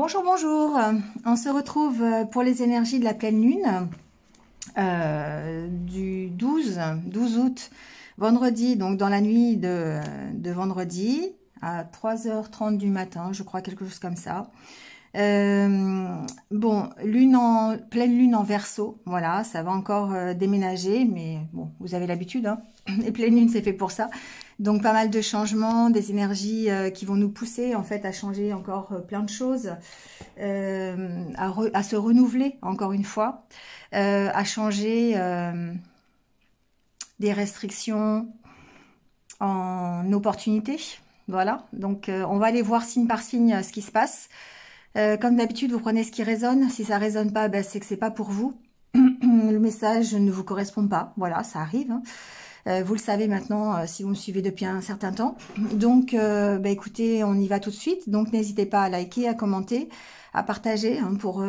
Bonjour, bonjour. On se retrouve pour les énergies de la pleine lune du 12 août, vendredi, donc dans la nuit de vendredi à 3h30 du matin, je crois, quelque chose comme ça. Bon, pleine lune en Verseau, voilà, ça va encore déménager, mais bon, vous avez l'habitude, hein. Les pleines lunes, c'est fait pour ça. Donc pas mal de changements, des énergies qui vont nous pousser en fait à changer encore plein de choses, à se renouveler encore une fois, à changer des restrictions en opportunités. Voilà, donc on va aller voir signe par signe ce qui se passe. Comme d'habitude, vous prenez ce qui résonne. Si ça résonne pas, ben, c'est que c'est pas pour vous. Le message ne vous correspond pas. Voilà, ça arrive, hein. Vous le savez maintenant si vous me suivez depuis un certain temps. Donc, ben, écoutez, on y va tout de suite. Donc, n'hésitez pas à liker, à commenter, à partager, hein, pour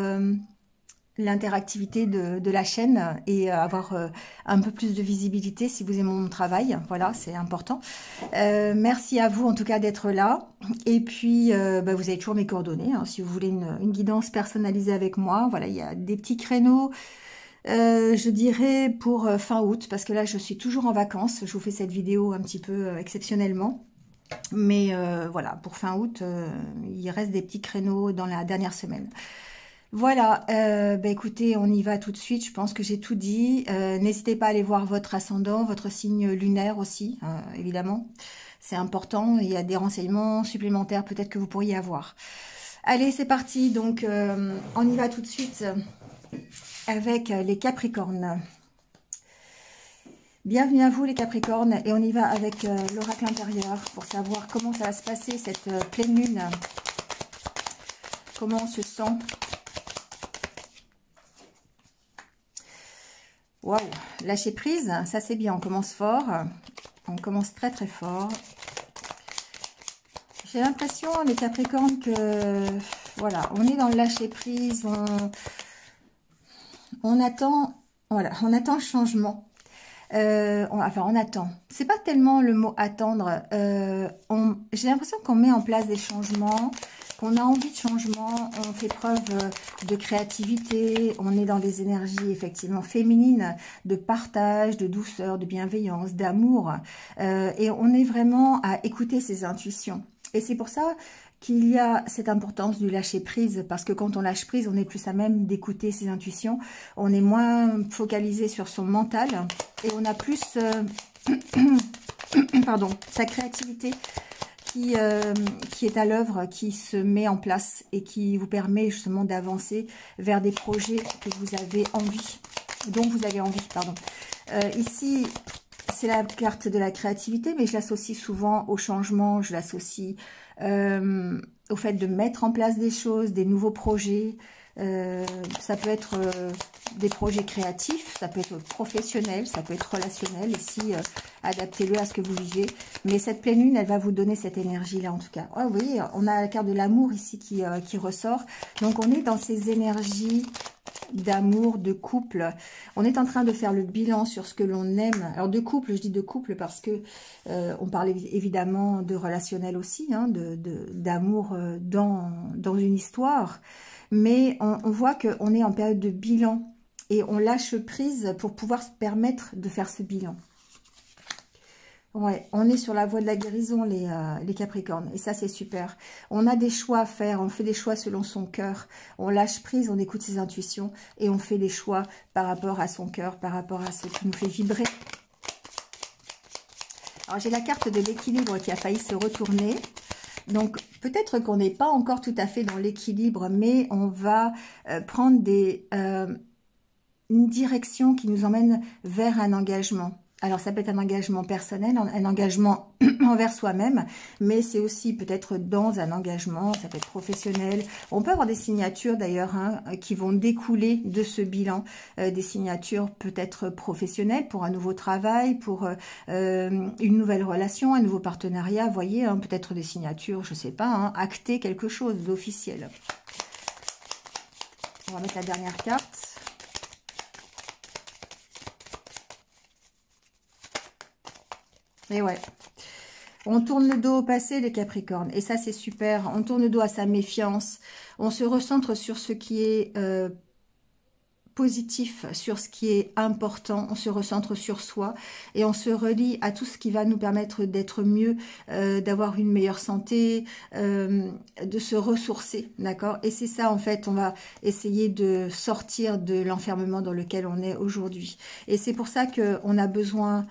l'interactivité de la chaîne et avoir un peu plus de visibilité si vous aimez mon travail. Voilà, c'est important. Merci à vous en tout cas d'être là. Et puis, bah, vous avez toujours mes coordonnées, hein, si vous voulez une guidance personnalisée avec moi. Voilà, il y a des petits créneaux, je dirais pour fin août, parce que là, je suis toujours en vacances. Je vous fais cette vidéo un petit peu exceptionnellement. Mais voilà, pour fin août, il reste des petits créneaux dans la dernière semaine. Voilà, bah écoutez, on y va tout de suite, je pense que j'ai tout dit. N'hésitez pas à aller voir votre ascendant, votre signe lunaire aussi, évidemment. C'est important, il y a des renseignements supplémentaires peut-être que vous pourriez avoir. Allez, c'est parti, donc on y va tout de suite avec les Capricornes. Bienvenue à vous les Capricornes, et on y va avec l'oracle intérieur pour savoir comment ça va se passer cette pleine lune. Comment on se sent. Waouh, lâcher prise, ça c'est bien, on commence fort, on commence très très fort. J'ai l'impression, les Capricornes, que voilà, on est dans le lâcher prise, on attend, voilà, on attend le changement. Enfin, on attend. C'est pas tellement le mot attendre. J'ai l'impression qu'on met en place des changements, qu'on a envie de changement, on fait preuve de créativité, on est dans des énergies effectivement féminines, de partage, de douceur, de bienveillance, d'amour, et on est vraiment à écouter ses intuitions. Et c'est pour ça qu'il y a cette importance du lâcher prise, parce que quand on lâche prise, on est plus à même d'écouter ses intuitions, on est moins focalisé sur son mental, et on a plus pardon, sa créativité qui est à l'œuvre, qui se met en place et qui vous permet justement d'avancer vers des projets que vous avez envie, dont vous avez envie, pardon. Ici, c'est la carte de la créativité, mais je l'associe souvent au changement, je l'associe au fait de mettre en place des choses, des nouveaux projets. Ça peut être des projets créatifs, ça peut être professionnel, ça peut être relationnel. Ici, adaptez-le à ce que vous vivez. Mais cette pleine lune, elle va vous donner cette énergie-là en tout cas. Oh, vous voyez, on a la carte de l'amour ici qui ressort. Donc on est dans ces énergies d'amour, de couple. On est en train de faire le bilan sur ce que l'on aime. Alors de couple, je dis de couple parce que on parle évidemment de relationnel aussi, hein, d'amour dans une histoire. Mais on voit qu'on est en période de bilan et on lâche prise pour pouvoir se permettre de faire ce bilan. Ouais, on est sur la voie de la guérison, les Capricornes, et ça c'est super. On a des choix à faire, on fait des choix selon son cœur, on lâche prise, on écoute ses intuitions, et on fait des choix par rapport à son cœur, par rapport à ce qui nous fait vibrer. Alors j'ai la carte de l'équilibre qui a failli se retourner, donc peut-être qu'on n'est pas encore tout à fait dans l'équilibre, mais on va prendre une direction qui nous emmène vers un engagement. Alors, ça peut être un engagement personnel, un engagement envers soi-même, mais c'est aussi peut-être dans un engagement, ça peut être professionnel. On peut avoir des signatures d'ailleurs, hein, qui vont découler de ce bilan, des signatures peut-être professionnelles pour un nouveau travail, pour une nouvelle relation, un nouveau partenariat. Vous voyez, hein, peut-être des signatures, je sais pas, hein, acter quelque chose d'officiel. On va mettre la dernière carte. Et ouais, On tourne le dos au passé, les Capricornes. Et ça, c'est super. On tourne le dos à sa méfiance. On se recentre sur ce qui est positif, sur ce qui est important. On se recentre sur soi. Et on se relie à tout ce qui va nous permettre d'être mieux, d'avoir une meilleure santé, de se ressourcer. D'accord? Et c'est ça, en fait, on va essayer de sortir de l'enfermement dans lequel on est aujourd'hui. Et c'est pour ça qu'on a besoin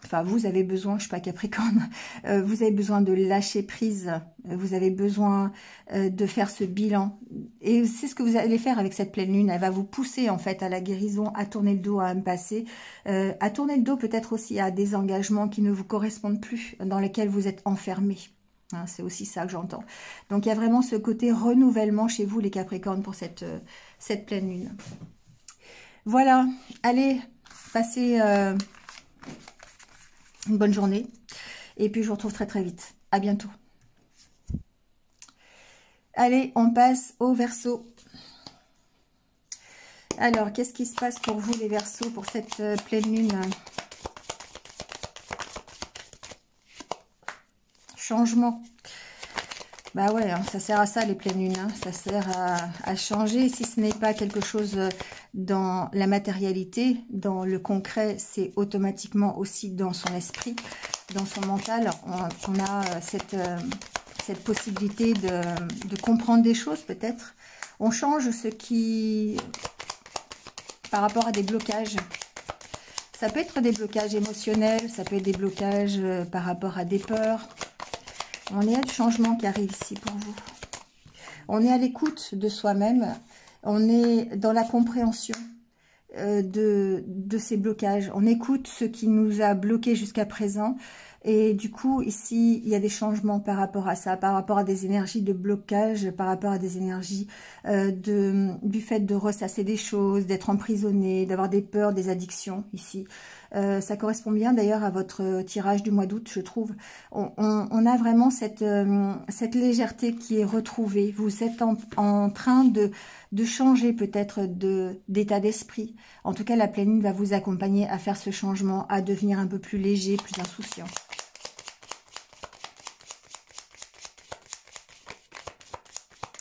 enfin vous avez besoin, je suis pas Capricorne, vous avez besoin de lâcher prise, vous avez besoin de faire ce bilan, et c'est ce que vous allez faire avec cette pleine lune. Elle va vous pousser en fait à la guérison, à tourner le dos à un passé, à tourner le dos peut-être aussi à des engagements qui ne vous correspondent plus, dans lesquels vous êtes enfermés. Hein, c'est aussi ça que j'entends. Donc il y a vraiment ce côté renouvellement chez vous les Capricornes pour cette pleine lune. Voilà, allez, passez une bonne journée. Et puis, je vous retrouve très très vite. À bientôt. Allez, on passe au Verseau. Alors, qu'est-ce qui se passe pour vous, les Verseaux, pour cette pleine lune? Changement. Bah ouais, hein, ça sert à ça, les pleines lunes. Hein. Ça sert à changer. Si ce n'est pas quelque chose dans la matérialité, dans le concret, c'est automatiquement aussi dans son esprit, dans son mental. On a cette possibilité de comprendre des choses, peut-être. On change ce qui... par rapport à des blocages. Ça peut être des blocages émotionnels, ça peut être des blocages par rapport à des peurs. On est à du changement qui arrive ici pour vous. On est à l'écoute de soi-même. On est dans la compréhension de ces blocages. On écoute ce qui nous a bloqués jusqu'à présent. Et du coup, ici, il y a des changements par rapport à ça, par rapport à des énergies de blocage, par rapport à des énergies du fait de ressasser des choses, d'être emprisonné, d'avoir des peurs, des addictions ici. Ça correspond bien d'ailleurs à votre tirage du mois d'août, je trouve. On a vraiment cette légèreté qui est retrouvée. Vous êtes en train de changer peut-être d'état d'esprit. En tout cas, la pleine lune va vous accompagner à faire ce changement, à devenir un peu plus léger, plus insouciant.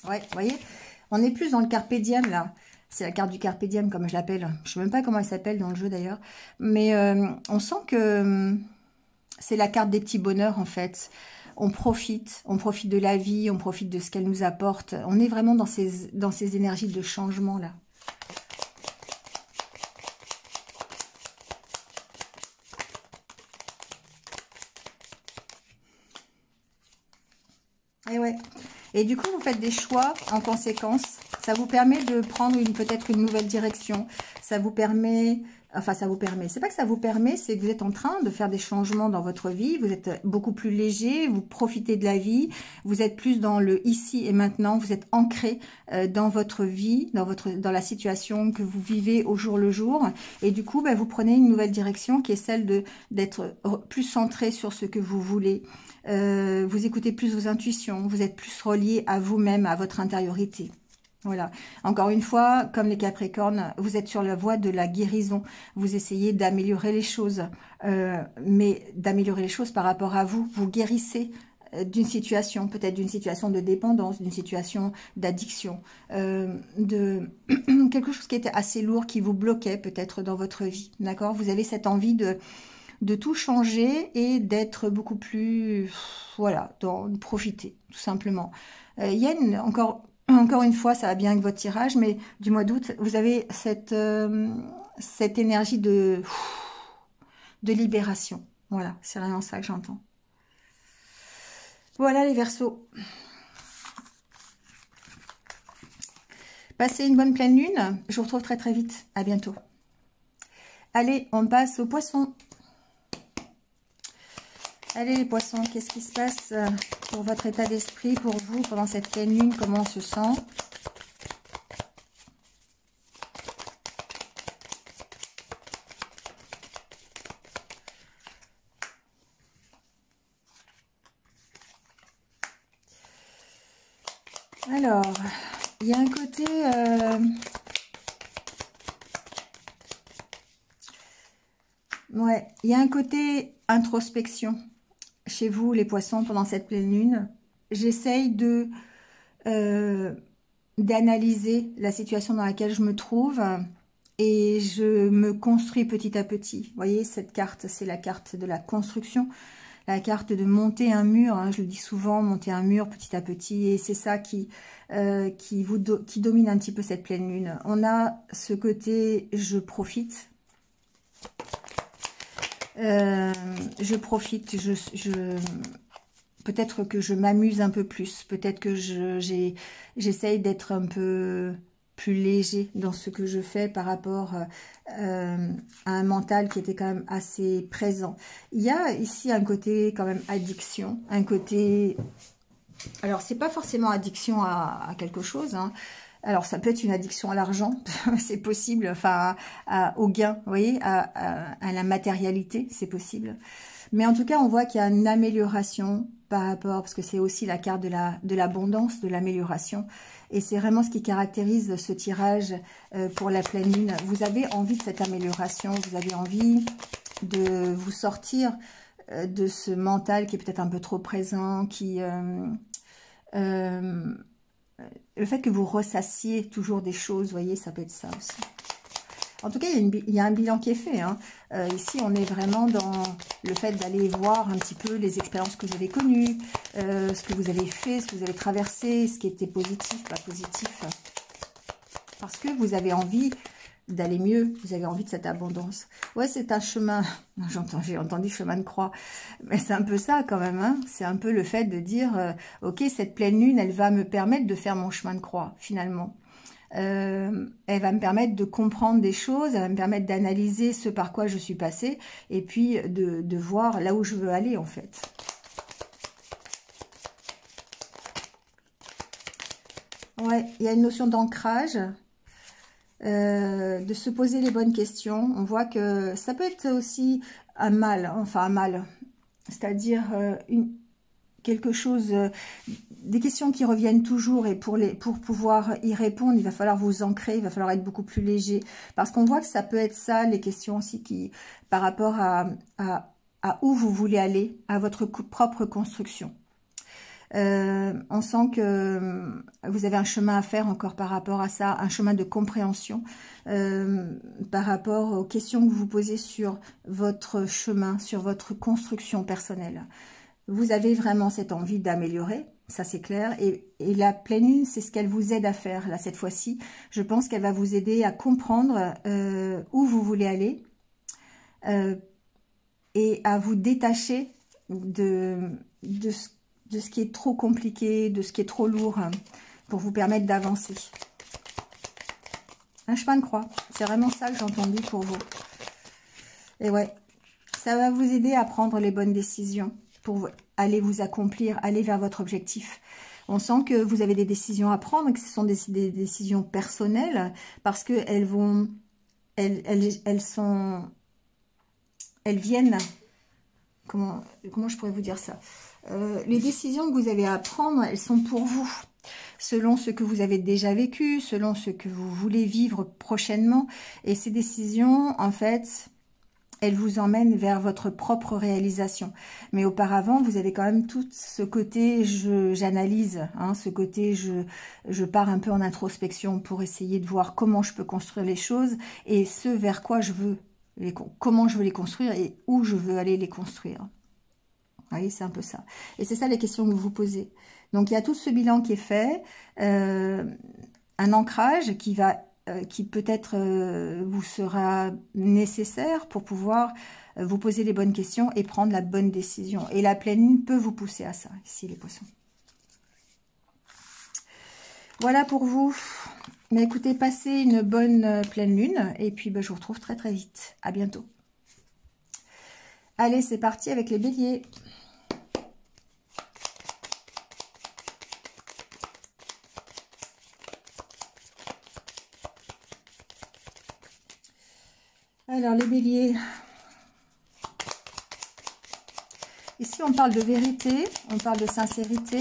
Ouais, vous voyez, on est plus dans le carpe diem là. C'est la carte du carpe diem comme je l'appelle. Je ne sais même pas comment elle s'appelle dans le jeu d'ailleurs. Mais on sent que c'est la carte des petits bonheurs en fait. On profite de la vie, on profite de ce qu'elle nous apporte. On est vraiment dans ces énergies de changement là. Et ouais. Et du coup, vous faites des choix en conséquence. Ça vous permet de prendre peut-être une nouvelle direction. Ça vous permet... Enfin, ça vous permet. C'est pas que ça vous permet, c'est que vous êtes en train de faire des changements dans votre vie. Vous êtes beaucoup plus léger, vous profitez de la vie. Vous êtes plus dans le ici et maintenant. Vous êtes ancré dans votre vie, dans la situation que vous vivez au jour le jour. Et du coup, vous prenez une nouvelle direction qui est celle d'être plus centré sur ce que vous voulez. Vous écoutez plus vos intuitions. Vous êtes plus relié à vous-même, à votre intériorité. Voilà. Encore une fois, comme les Capricornes, vous êtes sur la voie de la guérison. Vous essayez d'améliorer les choses, mais d'améliorer les choses par rapport à vous. Vous guérissez d'une situation, peut-être d'une situation de dépendance, d'une situation d'addiction, de quelque chose qui était assez lourd, qui vous bloquait peut-être dans votre vie. D'accord? Vous avez cette envie de tout changer et d'être beaucoup plus, voilà, de profiter, tout simplement. Il y a encore une fois, ça va bien avec votre tirage, mais du mois d'août, vous avez cette énergie de libération. Voilà, c'est vraiment ça que j'entends. Voilà les Verseaux. Passez une bonne pleine lune. Je vous retrouve très très vite. À bientôt. Allez, on passe aux Poissons. Allez les Poissons, qu'est-ce qui se passe pour votre état d'esprit, pour vous, pendant cette pleine lune? Comment on se sent? Alors, il y a un côté... ouais, il y a un côté introspection. chez vous, les poissons, pendant cette pleine lune, j'essaye d'analyser la situation dans laquelle je me trouve et je me construis petit à petit. Vous voyez, cette carte, c'est la carte de la construction, la carte de monter un mur, hein, je le dis souvent, monter un mur petit à petit, et c'est ça qui domine un petit peu cette pleine lune. On a ce côté « je profite ». Je profite, peut-être que je m'amuse un peu plus, peut-être que j'essaye d'être un peu plus léger dans ce que je fais par rapport à un mental qui était quand même assez présent. Il y a ici un côté quand même addiction, un côté... Alors, c'est pas forcément addiction à quelque chose, hein. Alors, ça peut être une addiction à l'argent, c'est possible, enfin, au gain, vous voyez, à la matérialité, c'est possible. Mais en tout cas, on voit qu'il y a une amélioration par rapport, parce que c'est aussi la carte de l'abondance, de l'amélioration. Et c'est vraiment ce qui caractérise ce tirage pour la pleine lune. Vous avez envie de cette amélioration, vous avez envie de vous sortir de ce mental qui est peut-être un peu trop présent, le fait que vous ressassiez toujours des choses, vous voyez, ça peut être ça aussi. En tout cas, il y a un bilan qui est fait, hein. Ici, on est vraiment dans le fait d'aller voir un petit peu les expériences que vous avez connues, ce que vous avez fait, ce que vous avez traversé, ce qui était positif, pas positif. Parce que vous avez envie d'aller mieux, vous avez envie de cette abondance. Ouais, c'est un chemin, j'ai entendu chemin de croix, mais c'est un peu ça quand même, hein. C'est un peu le fait de dire, ok, cette pleine lune, elle va me permettre de faire mon chemin de croix, finalement. Elle va me permettre de comprendre des choses, elle va me permettre d'analyser ce par quoi je suis passée, et puis de voir là où je veux aller, en fait. Ouais, il y a une notion d'ancrage, de se poser les bonnes questions. On voit que ça peut être aussi un mal, hein, enfin un mal, c'est-à-dire quelque chose, des questions qui reviennent toujours, et pour pouvoir y répondre, il va falloir vous ancrer, il va falloir être beaucoup plus léger, parce qu'on voit que ça peut être ça, les questions aussi qui, par rapport à où vous voulez aller, à votre propre construction. On sent que vous avez un chemin à faire encore par rapport à ça, un chemin de compréhension par rapport aux questions que vous vous posez sur votre chemin, sur votre construction personnelle. Vous avez vraiment cette envie d'améliorer, ça c'est clair, et la pleine lune, c'est ce qu'elle vous aide à faire, là, cette fois-ci. Je pense qu'elle va vous aider à comprendre où vous voulez aller et à vous détacher de ce qui est trop compliqué, de ce qui est trop lourd, hein, pour vous permettre d'avancer. Un chemin de croix, c'est vraiment ça que j'ai entendu pour vous. Et ouais, ça va vous aider à prendre les bonnes décisions pour aller vous accomplir, aller vers votre objectif. On sent que vous avez des décisions à prendre, que ce sont des décisions personnelles, parce que elles viennent, comment je pourrais vous dire ça, les décisions que vous avez à prendre, elles sont pour vous, selon ce que vous avez déjà vécu, selon ce que vous voulez vivre prochainement. Et ces décisions, en fait, elles vous emmènent vers votre propre réalisation. Mais auparavant, vous avez quand même tout ce côté j'analyse, hein, ce côté je pars un peu en introspection pour essayer de voir comment je peux construire les choses et ce vers quoi je veux, comment je veux les construire et où je veux aller les construire. Vous voyez, c'est un peu ça. Et c'est ça les questions que vous vous posez. Donc, il y a tout ce bilan qui est fait, un ancrage qui peut-être vous sera nécessaire pour pouvoir vous poser les bonnes questions et prendre la bonne décision. Et la pleine lune peut vous pousser à ça, ici les poissons. Voilà pour vous. Mais écoutez, passez une bonne pleine lune et puis je vous retrouve très très vite. À bientôt. Allez, c'est parti avec les béliers. Alors, les béliers, ici on parle de vérité, on parle de sincérité,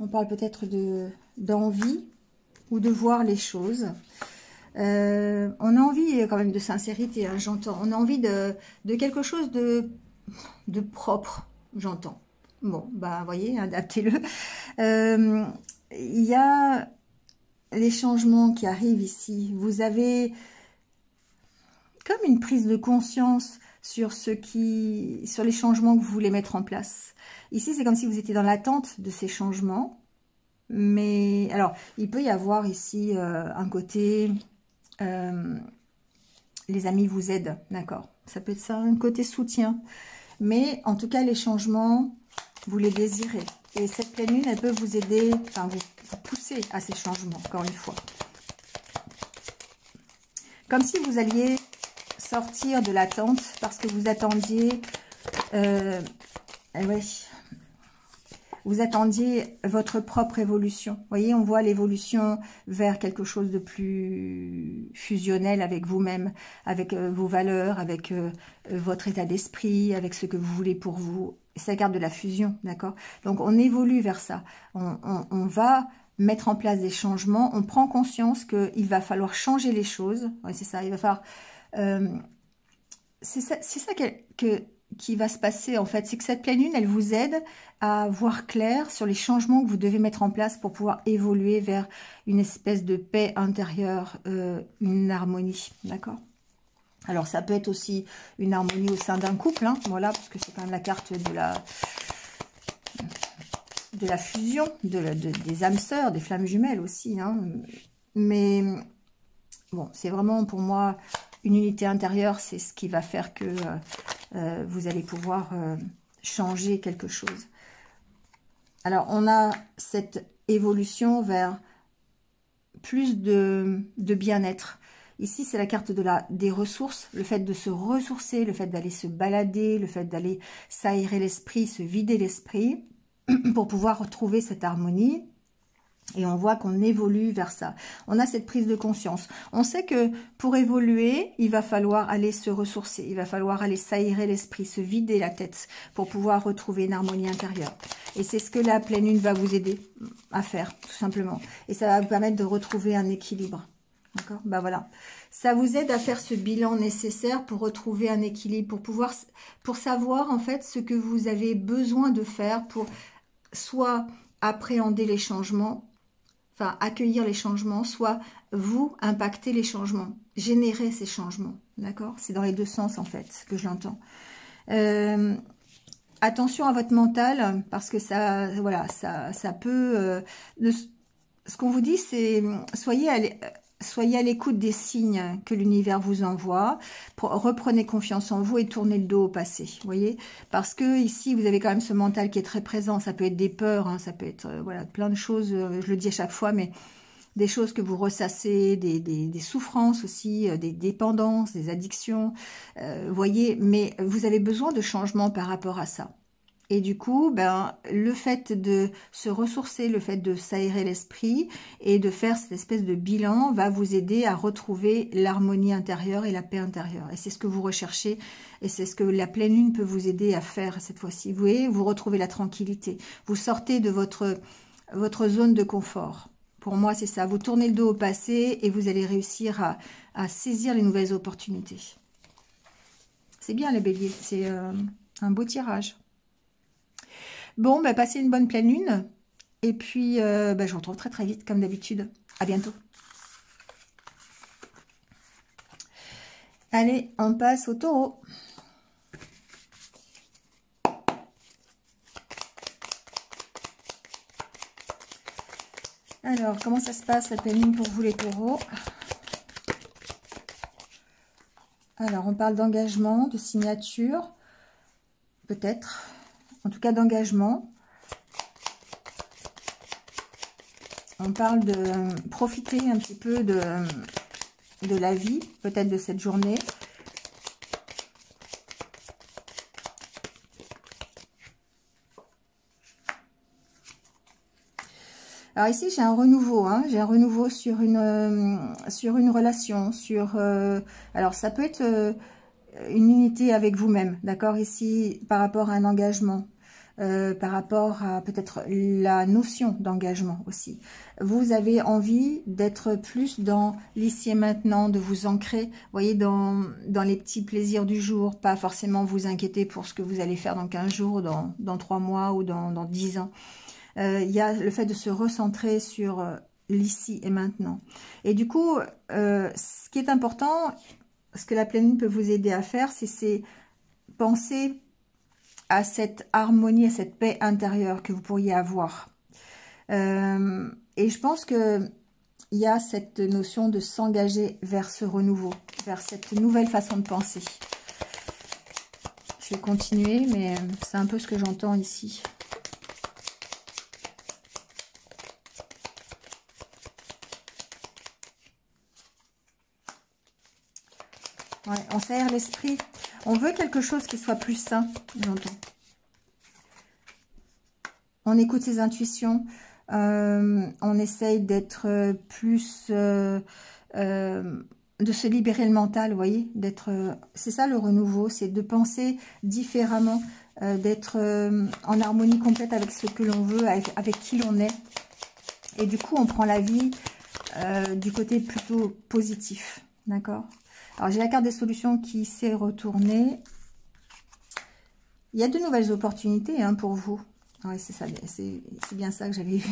on parle peut-être d'envie ou de voir les choses. On a envie quand même de sincérité, hein, j'entends. On a envie de quelque chose de propre, j'entends. Bon, bah, voyez, adaptez-le. Il y a les changements qui arrivent ici. Vous avez comme une prise de conscience sur sur les changements que vous voulez mettre en place. Ici, c'est comme si vous étiez dans l'attente de ces changements. Mais, alors, il peut y avoir ici un côté... les amis vous aident, d'accord? Ça peut être ça, un côté soutien. Mais, en tout cas, les changements, vous les désirez. Et cette pleine lune, elle peut vous aider, enfin, vous pousser à ces changements, encore une fois. Comme si vous alliez sortir de l'attente parce que vous attendiez... ouais, vous attendiez votre propre évolution. Vous voyez, on voit l'évolution vers quelque chose de plus fusionnel avec vous-même, avec vos valeurs, avec votre état d'esprit, avec ce que vous voulez pour vous. C'est la carte de la fusion, d'accord? Donc, on évolue vers ça. On va mettre en place des changements. On prend conscience qu'il va falloir changer les choses. Ouais, c'est ça, il va falloir... c'est ça qui va se passer en fait, c'est que cette pleine lune, elle vous aide à voir clair sur les changements que vous devez mettre en place pour pouvoir évoluer vers une espèce de paix intérieure, une harmonie, d'accord? Alors ça peut être aussi une harmonie au sein d'un couple, hein, voilà, parce que c'est quand même la carte de la fusion, des âmes sœurs, des flammes jumelles aussi, hein. Mais bon, c'est vraiment pour moi une unité intérieure, c'est ce qui va faire que vous allez pouvoir changer quelque chose. Alors, on a cette évolution vers plus de bien-être. Ici, c'est la carte des ressources, le fait de se ressourcer, le fait d'aller se balader, le fait d'aller s'aérer l'esprit, se vider l'esprit, pour pouvoir retrouver cette harmonie. Et on voit qu'on évolue vers ça. On a cette prise de conscience. On sait que pour évoluer, il va falloir aller se ressourcer. Il va falloir aller s'aérer l'esprit, se vider la tête pour pouvoir retrouver une harmonie intérieure. Et c'est ce que la pleine lune va vous aider à faire, tout simplement. Et ça va vous permettre de retrouver un équilibre. D'accord? Ben voilà. Ça vous aide à faire ce bilan nécessaire pour retrouver un équilibre, pour savoir en fait ce que vous avez besoin de faire pour soit appréhender les changements, enfin, accueillir les changements, soit vous impacter les changements, générer ces changements, d'accord? C'est dans les deux sens, en fait, que je l'entends. Attention à votre mental, parce que ça, voilà, ça peut... ce qu'on vous dit, c'est soyez à l'écoute des signes que l'univers vous envoie. Reprenez confiance en vous et tournez le dos au passé. Vous voyez, parce que ici, vous avez quand même ce mental qui est très présent. Ça peut être des peurs, hein, ça peut être voilà, plein de choses. Je le dis à chaque fois, mais des choses que vous ressassez, des souffrances aussi, des dépendances, des addictions. Vous voyez, mais vous avez besoin de changements par rapport à ça. Et du coup, ben, le fait de se ressourcer, le fait de s'aérer l'esprit et de faire cette espèce de bilan va vous aider à retrouver l'harmonie intérieure et la paix intérieure. Et c'est ce que vous recherchez et c'est ce que la pleine lune peut vous aider à faire cette fois-ci. Vous voyez, vous retrouvez la tranquillité. Vous sortez de votre zone de confort. Pour moi, c'est ça. Vous tournez le dos au passé et vous allez réussir à saisir les nouvelles opportunités. C'est bien les béliers. C'est un beau tirage. Bon, bah, passez une bonne pleine lune. Et puis, je vous retrouve très très vite, comme d'habitude. À bientôt. Allez, on passe au taureau. Alors, comment ça se passe, la pleine lune pour vous, les taureaux? Alors, on parle d'engagement, de signature, peut-être. En tout cas, d'engagement. On parle de profiter un petit peu de la vie, peut-être de cette journée. Alors ici, j'ai un renouveau, hein, j'ai un renouveau sur une relation, alors ça peut être une unité avec vous-même, d'accord, ici, par rapport à un engagement. par rapport à peut-être la notion d'engagement aussi. Vous avez envie d'être plus dans l'ici et maintenant, de vous ancrer, vous voyez, dans les petits plaisirs du jour, pas forcément vous inquiéter pour ce que vous allez faire dans 15 jours, dans 3 mois ou dans 10 ans. Il y a le fait de se recentrer sur l'ici et maintenant. Et du coup, ce qui est important, ce que la pleine lune peut vous aider à faire, c'est penser à cette harmonie, à cette paix intérieure que vous pourriez avoir. Et je pense que il y a cette notion de s'engager vers ce renouveau, vers cette nouvelle façon de penser. Je vais continuer, mais c'est un peu ce que j'entends ici. Ouais, on s'aère l'esprit. On veut quelque chose qui soit plus sain, j'entends. On écoute ses intuitions. On essaye d'être plus... de se libérer le mental, vous voyez. C'est ça le renouveau, c'est de penser différemment, d'être en harmonie complète avec ce que l'on veut, avec qui l'on est. Et du coup, on prend la vie du côté plutôt positif, d'accord ? Alors, j'ai la carte des solutions qui s'est retournée. Il y a de nouvelles opportunités hein, pour vous. Oui, c'est ça, c'est bien ça que j'avais vu.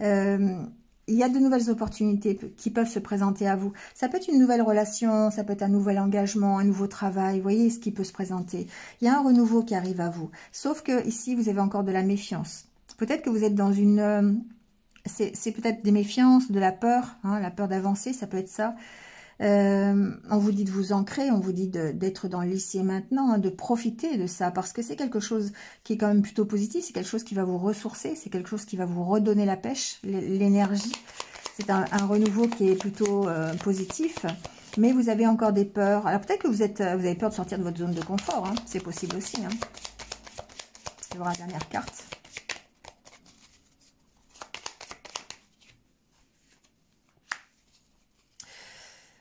Il y a de nouvelles opportunités qui peuvent se présenter à vous. Ça peut être une nouvelle relation, ça peut être un nouvel engagement, un nouveau travail. Vous voyez ce qui peut se présenter. Il y a un renouveau qui arrive à vous. Sauf que ici, vous avez encore de la méfiance. Peut-être que vous êtes dans une... c'est peut-être des méfiances, de la peur. Hein, la peur d'avancer, ça peut être ça. On vous dit de vous ancrer, on vous dit d'être dans l'ici et maintenant, hein, de profiter de ça, parce que c'est quelque chose qui est quand même plutôt positif, c'est quelque chose qui va vous ressourcer, c'est quelque chose qui va vous redonner la pêche, l'énergie. C'est un renouveau qui est plutôt positif, mais vous avez encore des peurs. Alors peut-être que vous avez peur de sortir de votre zone de confort, hein, c'est possible aussi. Hein. Je vais voir la dernière carte.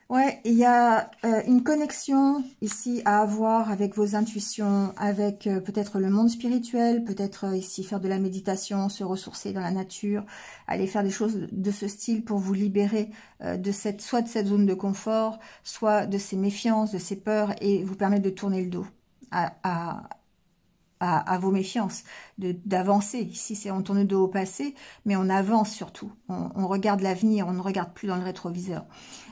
Ouais, il y a une connexion ici à avoir avec vos intuitions, avec peut-être le monde spirituel, peut-être ici faire de la méditation, se ressourcer dans la nature, aller faire des choses de ce style pour vous libérer soit de cette zone de confort, soit de ces méfiances, de ces peurs et vous permettre de tourner le dos à vos méfiances, d'avancer. Ici, on tourne le dos au passé, mais on avance surtout. On regarde l'avenir, on ne regarde plus dans le rétroviseur.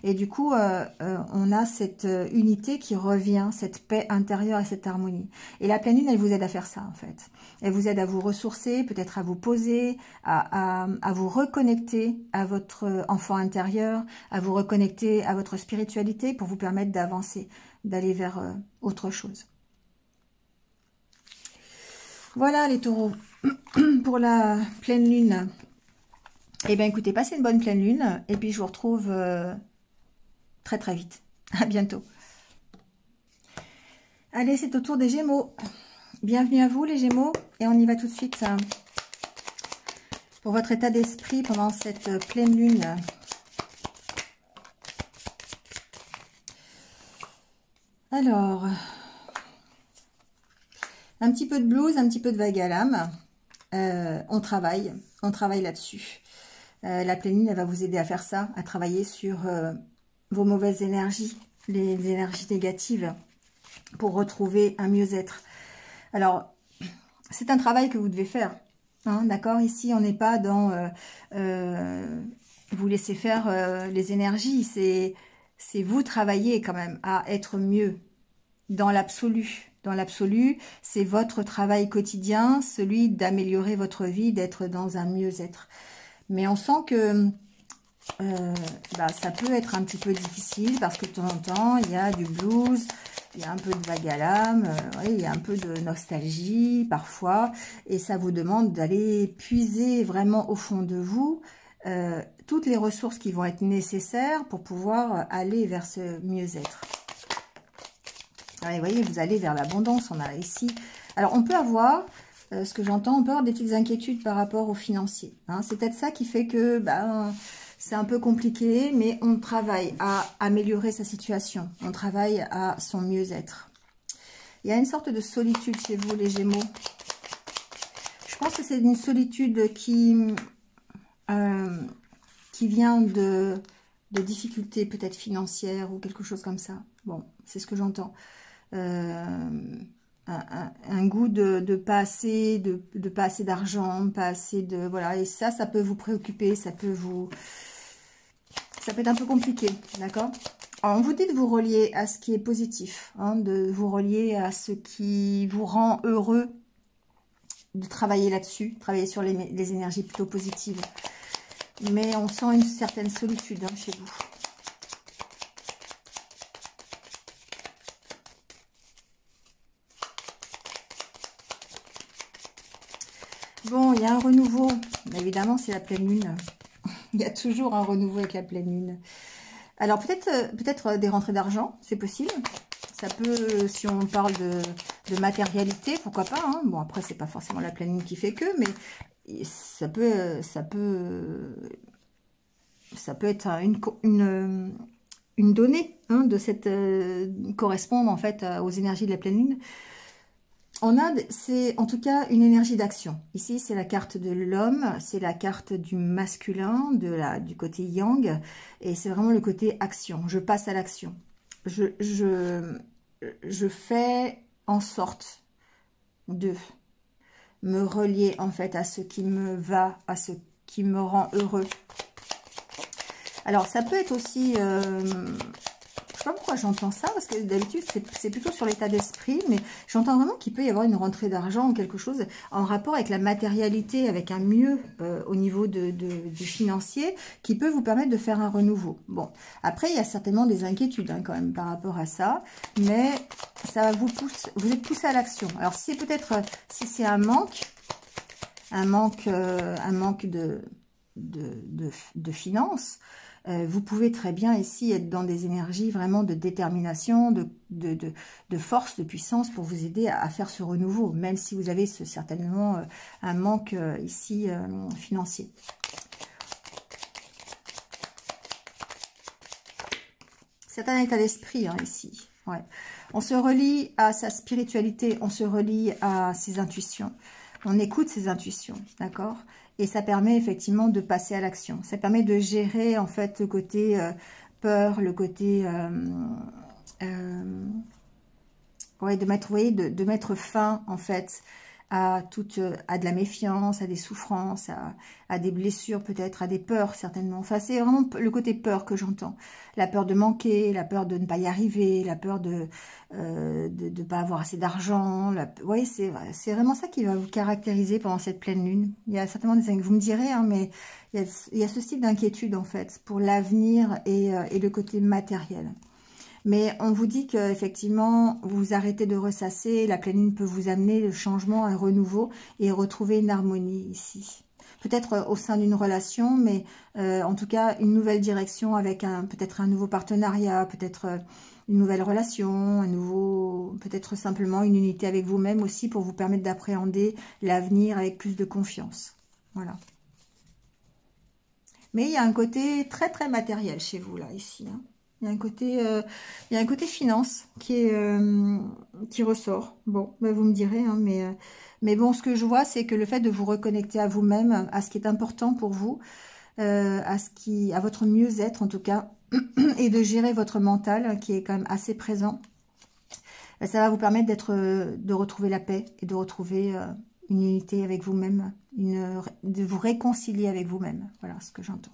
Et du coup, on a cette unité qui revient, cette paix intérieure et cette harmonie. Et la pleine lune, elle vous aide à faire ça, en fait. Elle vous aide à vous ressourcer, peut-être à vous poser, à vous reconnecter à votre enfant intérieur, à vous reconnecter à votre spiritualité pour vous permettre d'avancer, d'aller vers autre chose. Voilà les taureaux, pour la pleine lune. Eh bien écoutez, passez une bonne pleine lune et puis je vous retrouve très très vite. À bientôt. Allez, c'est au tour des Gémeaux. Bienvenue à vous les Gémeaux et on y va tout de suite pour votre état d'esprit pendant cette pleine lune. Alors... un petit peu de blues, un petit peu de vague à l'âme. On travaille là-dessus. La pleine lune, elle va vous aider à faire ça, à travailler sur vos mauvaises énergies, les énergies négatives, pour retrouver un mieux-être. Alors, c'est un travail que vous devez faire. Hein, d'accord? Ici, on n'est pas dans vous laissez faire les énergies. C'est vous travailler quand même à être mieux dans l'absolu. Dans l'absolu, c'est votre travail quotidien, celui d'améliorer votre vie, d'être dans un mieux-être. Mais on sent que ça peut être un petit peu difficile parce que de temps en temps, il y a du blues, il y a un peu de vague à l'âme, il y a un peu de nostalgie parfois. Et ça vous demande d'aller puiser vraiment au fond de vous toutes les ressources qui vont être nécessaires pour pouvoir aller vers ce mieux-être. Vous voyez, vous allez vers l'abondance, on a ici. Alors, on peut avoir, ce que j'entends, on peut avoir des petites inquiétudes par rapport aux financiers. Hein. C'est peut-être ça qui fait que c'est un peu compliqué, mais on travaille à améliorer sa situation. On travaille à son mieux-être. Il y a une sorte de solitude chez vous, les Gémeaux. Je pense que c'est une solitude qui vient de difficultés peut-être financières ou quelque chose comme ça. Bon, c'est ce que j'entends. Un goût de pas assez, de pas assez d'argent, pas assez de... Voilà, et ça peut vous préoccuper, ça peut être un peu compliqué, d'accord? Alors, on vous dit de vous relier à ce qui est positif, hein, de vous relier à ce qui vous rend heureux, de travailler là-dessus, travailler sur les énergies plutôt positives. Mais on sent une certaine solitude hein, chez vous. Bon, il y a un renouveau. Évidemment, c'est la pleine lune. Il y a toujours un renouveau avec la pleine lune. Alors, peut-être des rentrées d'argent, c'est possible. Ça peut, si on parle de matérialité, pourquoi pas. Hein. Bon, après, c'est pas forcément la pleine lune qui fait que, mais ça peut être une donnée hein, de cette correspondre en fait aux énergies de la pleine lune. C'est en tout cas une énergie d'action. Ici, c'est la carte de l'homme, c'est la carte du masculin, du côté yang, et c'est vraiment le côté action. Je passe à l'action. Je fais en sorte de me relier en fait à ce qui me va, à ce qui me rend heureux. Alors, ça peut être aussi... je sais pas pourquoi j'entends ça, parce que d'habitude, c'est plutôt sur l'état d'esprit, mais j'entends vraiment qu'il peut y avoir une rentrée d'argent ou quelque chose en rapport avec la matérialité, avec un mieux au niveau du financier, qui peut vous permettre de faire un renouveau. Bon, après, il y a certainement des inquiétudes hein, quand même par rapport à ça, mais ça vous pousse, vous êtes poussé à l'action. Alors, si c'est un manque de finances, vous pouvez très bien ici être dans des énergies vraiment de détermination, de force, de puissance pour vous aider à faire ce renouveau, même si vous avez certainement un manque ici financier. C'est un état d'esprit hein, ici. Ouais. On se relie à sa spiritualité, on se relie à ses intuitions. On écoute ses intuitions, d'accord? Et ça permet effectivement de passer à l'action. Ça permet de gérer en fait le côté peur, le côté... ouais, de mettre fin en fait à de la méfiance, à des souffrances, à des blessures peut-être, à des peurs certainement. Enfin, c'est vraiment le côté peur que j'entends. La peur de manquer, la peur de ne pas y arriver, la peur de ne pas avoir assez d'argent. Oui, c'est vraiment ça qui va vous caractériser pendant cette pleine lune. Il y a certainement des... Vous me direz, hein, mais il y a ce type d'inquiétude en fait pour l'avenir et le côté matériel. Mais on vous dit qu'effectivement, vous arrêtez de ressasser, la pleine lune peut vous amener le changement, un renouveau et retrouver une harmonie ici. Peut-être au sein d'une relation, mais en tout cas, une nouvelle direction avec peut-être un nouveau partenariat, peut-être une nouvelle relation, peut-être simplement une unité avec vous-même aussi pour vous permettre d'appréhender l'avenir avec plus de confiance. Voilà. Mais il y a un côté très très matériel chez vous là, ici, hein. Il y a un côté finance qui ressort. Bon, ben vous me direz, hein, mais bon, ce que je vois, c'est que le fait de vous reconnecter à vous-même, à ce qui est important pour vous, à votre mieux-être en tout cas, et de gérer votre mental qui est quand même assez présent, ça va vous permettre de retrouver la paix et de retrouver une unité avec vous-même, de vous réconcilier avec vous-même. Voilà ce que j'entends.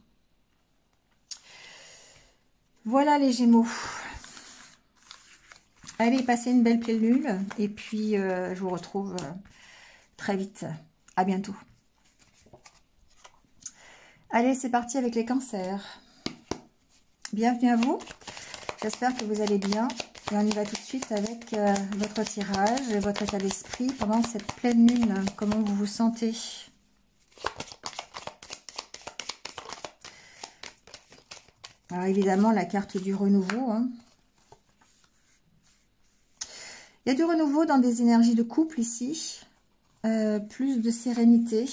Voilà les Gémeaux. Allez, passez une belle pleine lune. Et puis, je vous retrouve très vite. À bientôt. Allez, c'est parti avec les cancers. Bienvenue à vous. J'espère que vous allez bien. Et on y va tout de suite avec votre tirage et votre état d'esprit pendant cette pleine lune. Comment vous vous sentez ? Alors évidemment, la carte du renouveau. Hein. Il y a du renouveau dans des énergies de couple ici. Plus de sérénité.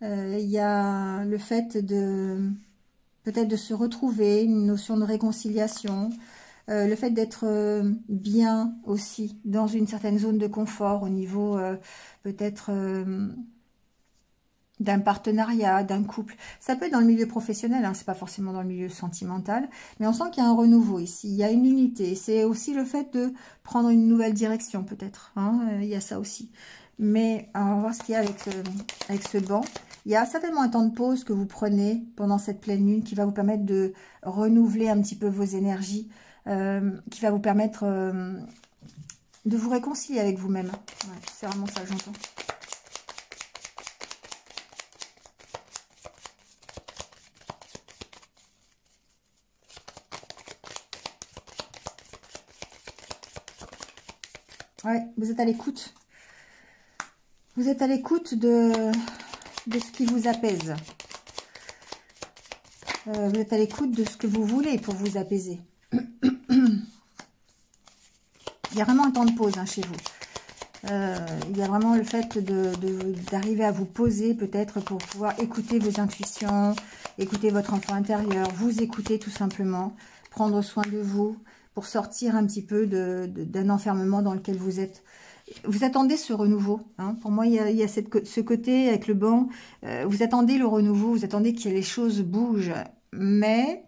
Il y a le fait peut-être de se retrouver, une notion de réconciliation. Le fait d'être bien aussi dans une certaine zone de confort au niveau peut-être d'un partenariat, d'un couple. Ça peut être dans le milieu professionnel, hein, c'est pas forcément dans le milieu sentimental, mais on sent qu'il y a un renouveau ici, il y a une unité. C'est aussi le fait de prendre une nouvelle direction peut-être, hein, il y a ça aussi. Mais on va voir ce qu'il y a avec ce banc. Il y a certainement un temps de pause que vous prenez pendant cette pleine lune qui va vous permettre de renouveler un petit peu vos énergies, qui va vous permettre de vous réconcilier avec vous-même. Ouais, c'est vraiment ça que j'entends. Ouais, vous êtes à l'écoute. Vous êtes à l'écoute de ce qui vous apaise. Vous êtes à l'écoute de ce que vous voulez pour vous apaiser. Il y a vraiment un temps de pause hein, chez vous. Il y a vraiment le fait d'arriver à vous poser peut-être pour pouvoir écouter vos intuitions, écouter votre enfant intérieur, vous écouter tout simplement, prendre soin de vous pour sortir un petit peu d'un enfermement dans lequel vous êtes. Vous attendez ce renouveau. Hein. Pour moi, il y a ce côté avec le banc. Vous attendez le renouveau, vous attendez que les choses bougent. Mais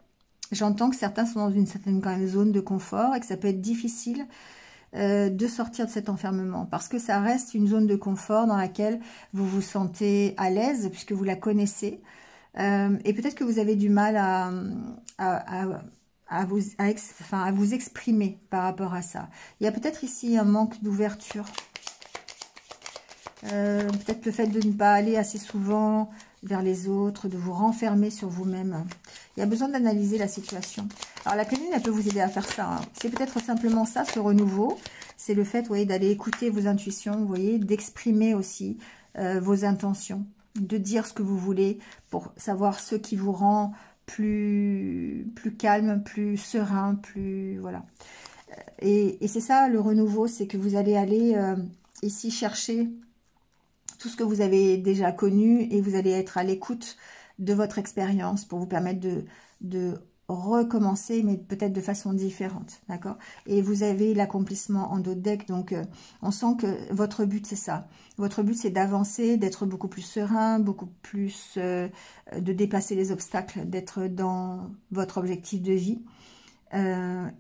j'entends que certains sont dans une certaine quand même zone de confort et que ça peut être difficile de sortir de cet enfermement. Parce que ça reste une zone de confort dans laquelle vous vous sentez à l'aise puisque vous la connaissez. Et peut-être que vous avez du mal à vous exprimer par rapport à ça. Il y a peut-être ici un manque d'ouverture. Peut-être le fait de ne pas aller assez souvent vers les autres, de vous renfermer sur vous-même. Il y a besoin d'analyser la situation. Alors la pleine lune, elle peut vous aider à faire ça. Hein. C'est peut-être simplement ça, ce renouveau. C'est le fait, vous voyez, d'aller écouter vos intuitions, vous voyez, d'exprimer aussi vos intentions, de dire ce que vous voulez pour savoir ce qui vous rend plus calme, plus serein, plus... Voilà. Et c'est ça, le renouveau, c'est que vous allez aller ici chercher tout ce que vous avez déjà connu et vous allez être à l'écoute de votre expérience pour vous permettre de recommencer, mais peut-être de façon différente, d'accord? Et vous avez l'accomplissement en dos de deck, donc on sent que votre but, c'est ça. Votre but, c'est d'avancer, d'être beaucoup plus serein, beaucoup plus de dépasser les obstacles, d'être dans votre objectif de vie.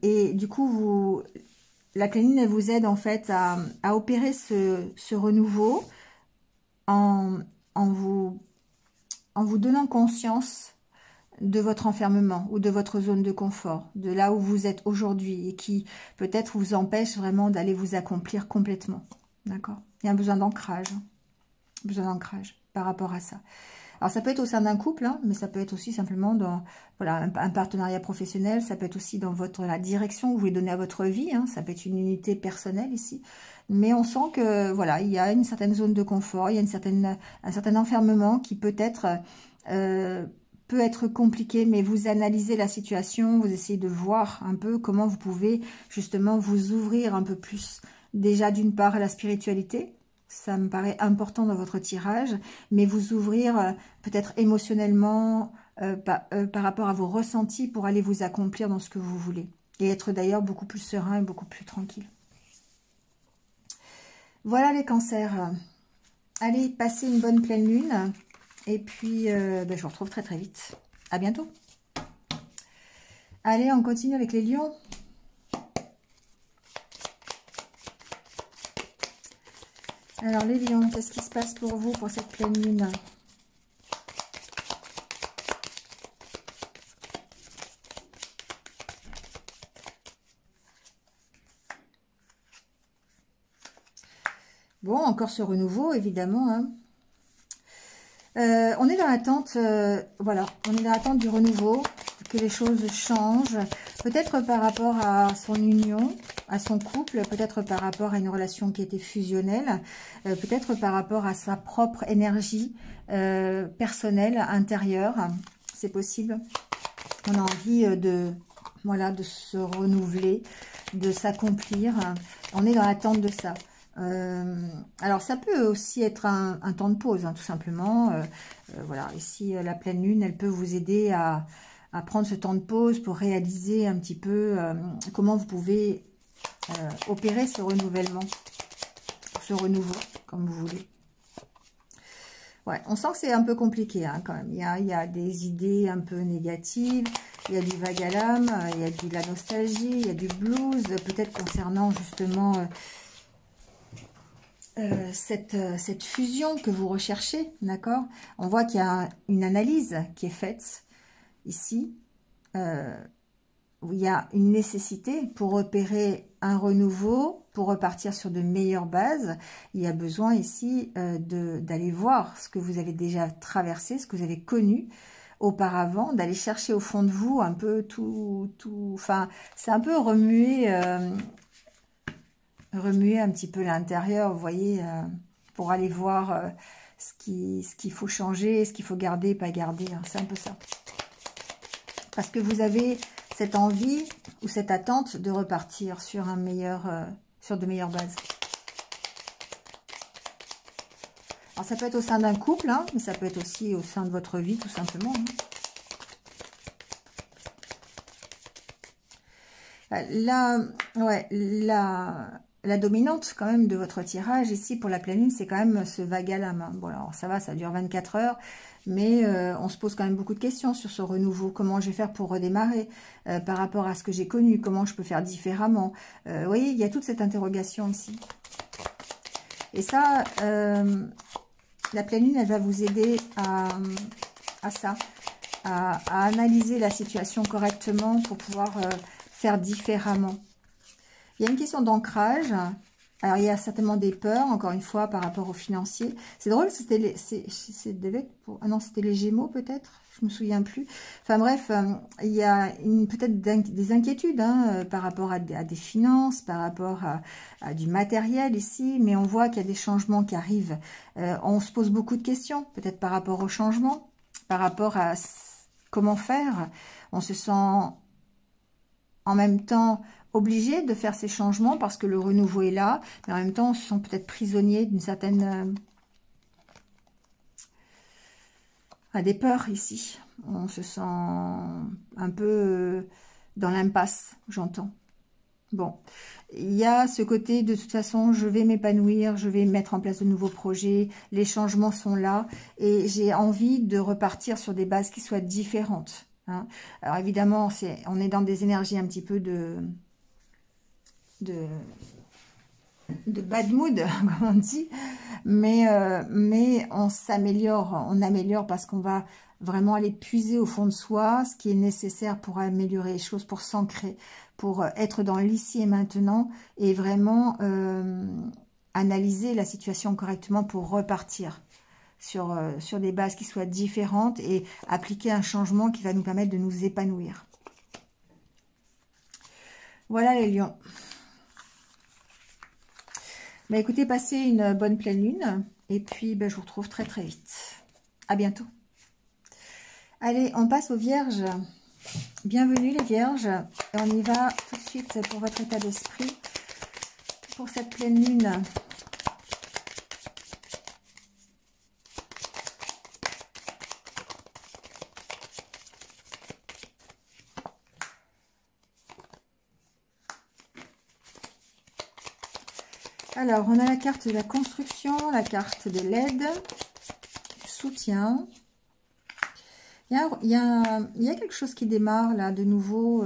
Et du coup, la pleine lune, elle vous aide en fait à opérer ce renouveau en vous donnant conscience de votre enfermement ou de votre zone de confort, de là où vous êtes aujourd'hui et qui peut-être vous empêche vraiment d'aller vous accomplir complètement. D'accord? Il y a un besoin d'ancrage par rapport à ça. Alors ça peut être au sein d'un couple, hein, mais ça peut être aussi simplement dans voilà, un partenariat professionnel, ça peut être aussi dans la direction que vous voulez donner à votre vie, hein, ça peut être une unité personnelle ici. Mais on sent que voilà, il y a une certaine zone de confort, il y a un certain enfermement qui peut être compliqué, mais vous analysez la situation, vous essayez de voir un peu comment vous pouvez justement vous ouvrir un peu plus. Déjà d'une part à la spiritualité, ça me paraît important dans votre tirage, mais vous ouvrir peut-être émotionnellement par rapport à vos ressentis pour aller vous accomplir dans ce que vous voulez. Et être d'ailleurs beaucoup plus serein et beaucoup plus tranquille. Voilà les cancers. Allez, passez une bonne pleine lune. Et puis, je vous retrouve très très vite. À bientôt. Allez, on continue avec les lions. Alors les lions, qu'est-ce qui se passe pour vous pour cette pleine lune? Bon, encore ce renouveau, évidemment. Hein. On est dans l'attente, voilà, on est dans l'attente du renouveau, que les choses changent. Peut-être par rapport à son union, à son couple, peut-être par rapport à une relation qui était fusionnelle, peut-être par rapport à sa propre énergie personnelle, intérieure. C'est possible. On a envie voilà, de se renouveler, de s'accomplir. On est dans l'attente de ça. Alors ça peut aussi être un temps de pause, hein, tout simplement. Voilà, ici la pleine lune, elle peut vous aider à prendre ce temps de pause pour réaliser un petit peu comment vous pouvez opérer ce renouvellement, ce renouveau, comme vous voulez. Ouais, on sent que c'est un peu compliqué hein, quand même. Il y a des idées un peu négatives, il y a du vague à l'âme, il y a de la nostalgie, il y a du blues, peut-être concernant justement cette fusion que vous recherchez, d'accord? On voit qu'il y a une analyse qui est faite ici, où il y a une nécessité pour repérer un renouveau, pour repartir sur de meilleures bases. Il y a besoin ici d'aller voir ce que vous avez déjà traversé, ce que vous avez connu auparavant, d'aller chercher au fond de vous un peu tout enfin, c'est un peu remuer un petit peu l'intérieur, vous voyez, pour aller voir ce qu'il faut changer, ce qu'il faut garder, pas garder, hein, c'est un peu ça. Parce que vous avez cette envie ou cette attente de repartir sur un meilleur, sur de meilleures bases. Alors ça peut être au sein d'un couple, hein, mais ça peut être aussi au sein de votre vie, tout simplement. Hein. La dominante quand même de votre tirage ici pour la pleine lune, c'est quand même ce vague à l'âme. Bon alors ça va, ça dure 24 heures, mais on se pose quand même beaucoup de questions sur ce renouveau. Comment je vais faire pour redémarrer par rapport à ce que j'ai connu? Comment je peux faire différemment? Vous voyez, il y a toute cette interrogation ici. Et ça, la pleine lune, elle va vous aider à ça, à analyser la situation correctement pour pouvoir faire différemment. Il y a une question d'ancrage. Alors, il y a certainement des peurs, encore une fois, par rapport aux financiers. C'est drôle, c'était les Gémeaux, peut-être. Je me souviens plus. Enfin, bref, il y a peut-être des inquiétudes hein, par rapport à des finances, par rapport à du matériel ici. Mais on voit qu'il y a des changements qui arrivent. On se pose beaucoup de questions, peut-être par rapport au changement, par rapport à comment faire. On se sent en même temps obligé de faire ces changements parce que le renouveau est là, mais en même temps on se sent peut-être prisonnier d'une certaine à des peurs ici. On se sent un peu dans l'impasse, j'entends. Bon, il y a ce côté de toute façon, je vais m'épanouir, je vais mettre en place de nouveaux projets, les changements sont là et j'ai envie de repartir sur des bases qui soient différentes. Hein. Alors évidemment, on est dans des énergies un petit peu de bad mood, comme on dit, mais on s'améliore, on améliore parce qu'on va vraiment aller puiser au fond de soi ce qui est nécessaire pour améliorer les choses, pour s'ancrer, pour être dans l'ici et maintenant et vraiment analyser la situation correctement pour repartir sur des bases qui soient différentes et appliquer un changement qui va nous permettre de nous épanouir. Voilà les lions. Bah écoutez, passez une bonne pleine lune. Et puis, bah, je vous retrouve très très vite. À bientôt. Allez, on passe aux vierges. Bienvenue les vierges. Et on y va tout de suite pour votre état d'esprit. Pour cette pleine lune. Alors, on a la carte de la construction, la carte de l'aide, du soutien. Il y a quelque chose qui démarre là, de nouveau.